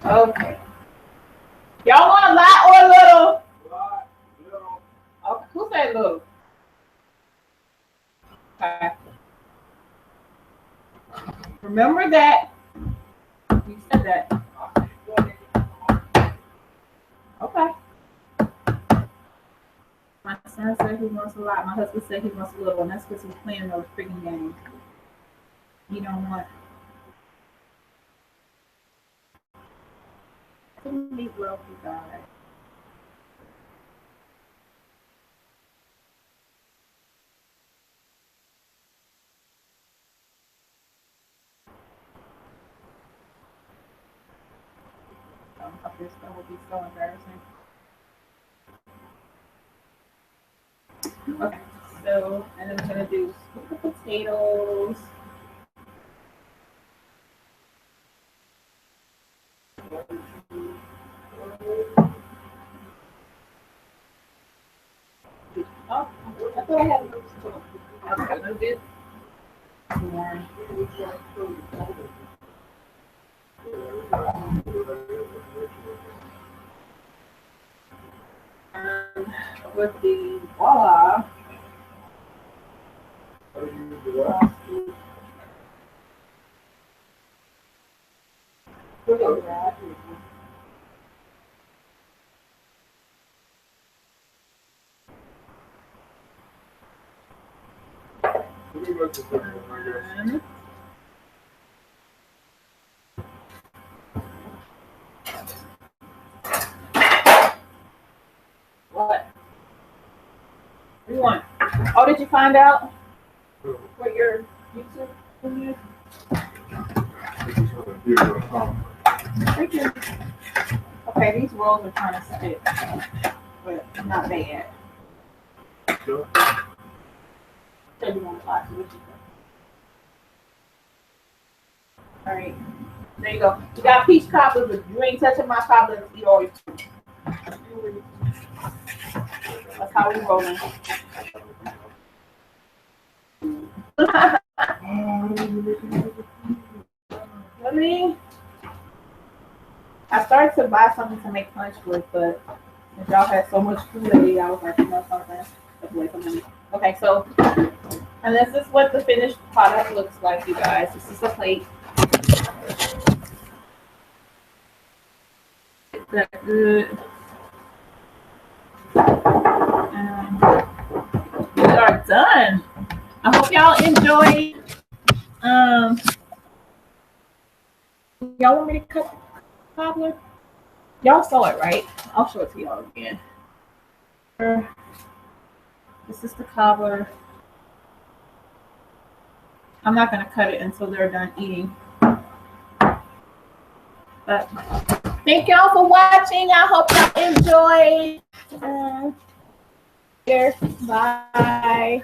okay. Y'all want a lot or a little? Oh, who said little? Okay. Remember that. You said that. Okay. My son said he wants a lot. My husband said he wants a little, and that's because he's playing those freaking games. You don't want to meatloaf, you guys. This would be so embarrassing. Okay, so, and then I'm gonna do sweet potatoes. Oh, I thought I had those too. Okay, let's do more. With the voila. Look at that. What? What do you want? Oh, did you find out what your YouTube is? Okay, these rolls are trying to stick, but not bad. Sure. So you want to watch what you think. All right, there you go. You got peach cobbler, but you ain't touching my cobbler. You always. That's how we rolling. I started to buy something to make punch with, but y'all had so much food today, I was like, you know something, that's way for money. Okay, so And this is what the finished product looks like, you guys. This is the plate. That good. And we are done. I hope y'all enjoyed. Y'all want me to cut cobbler? Y'all saw it, right? I'll show it to y'all again. This is the cobbler. I'm not going to cut it until they're done eating. But thank y'all for watching. I hope y'all enjoyed. Bye.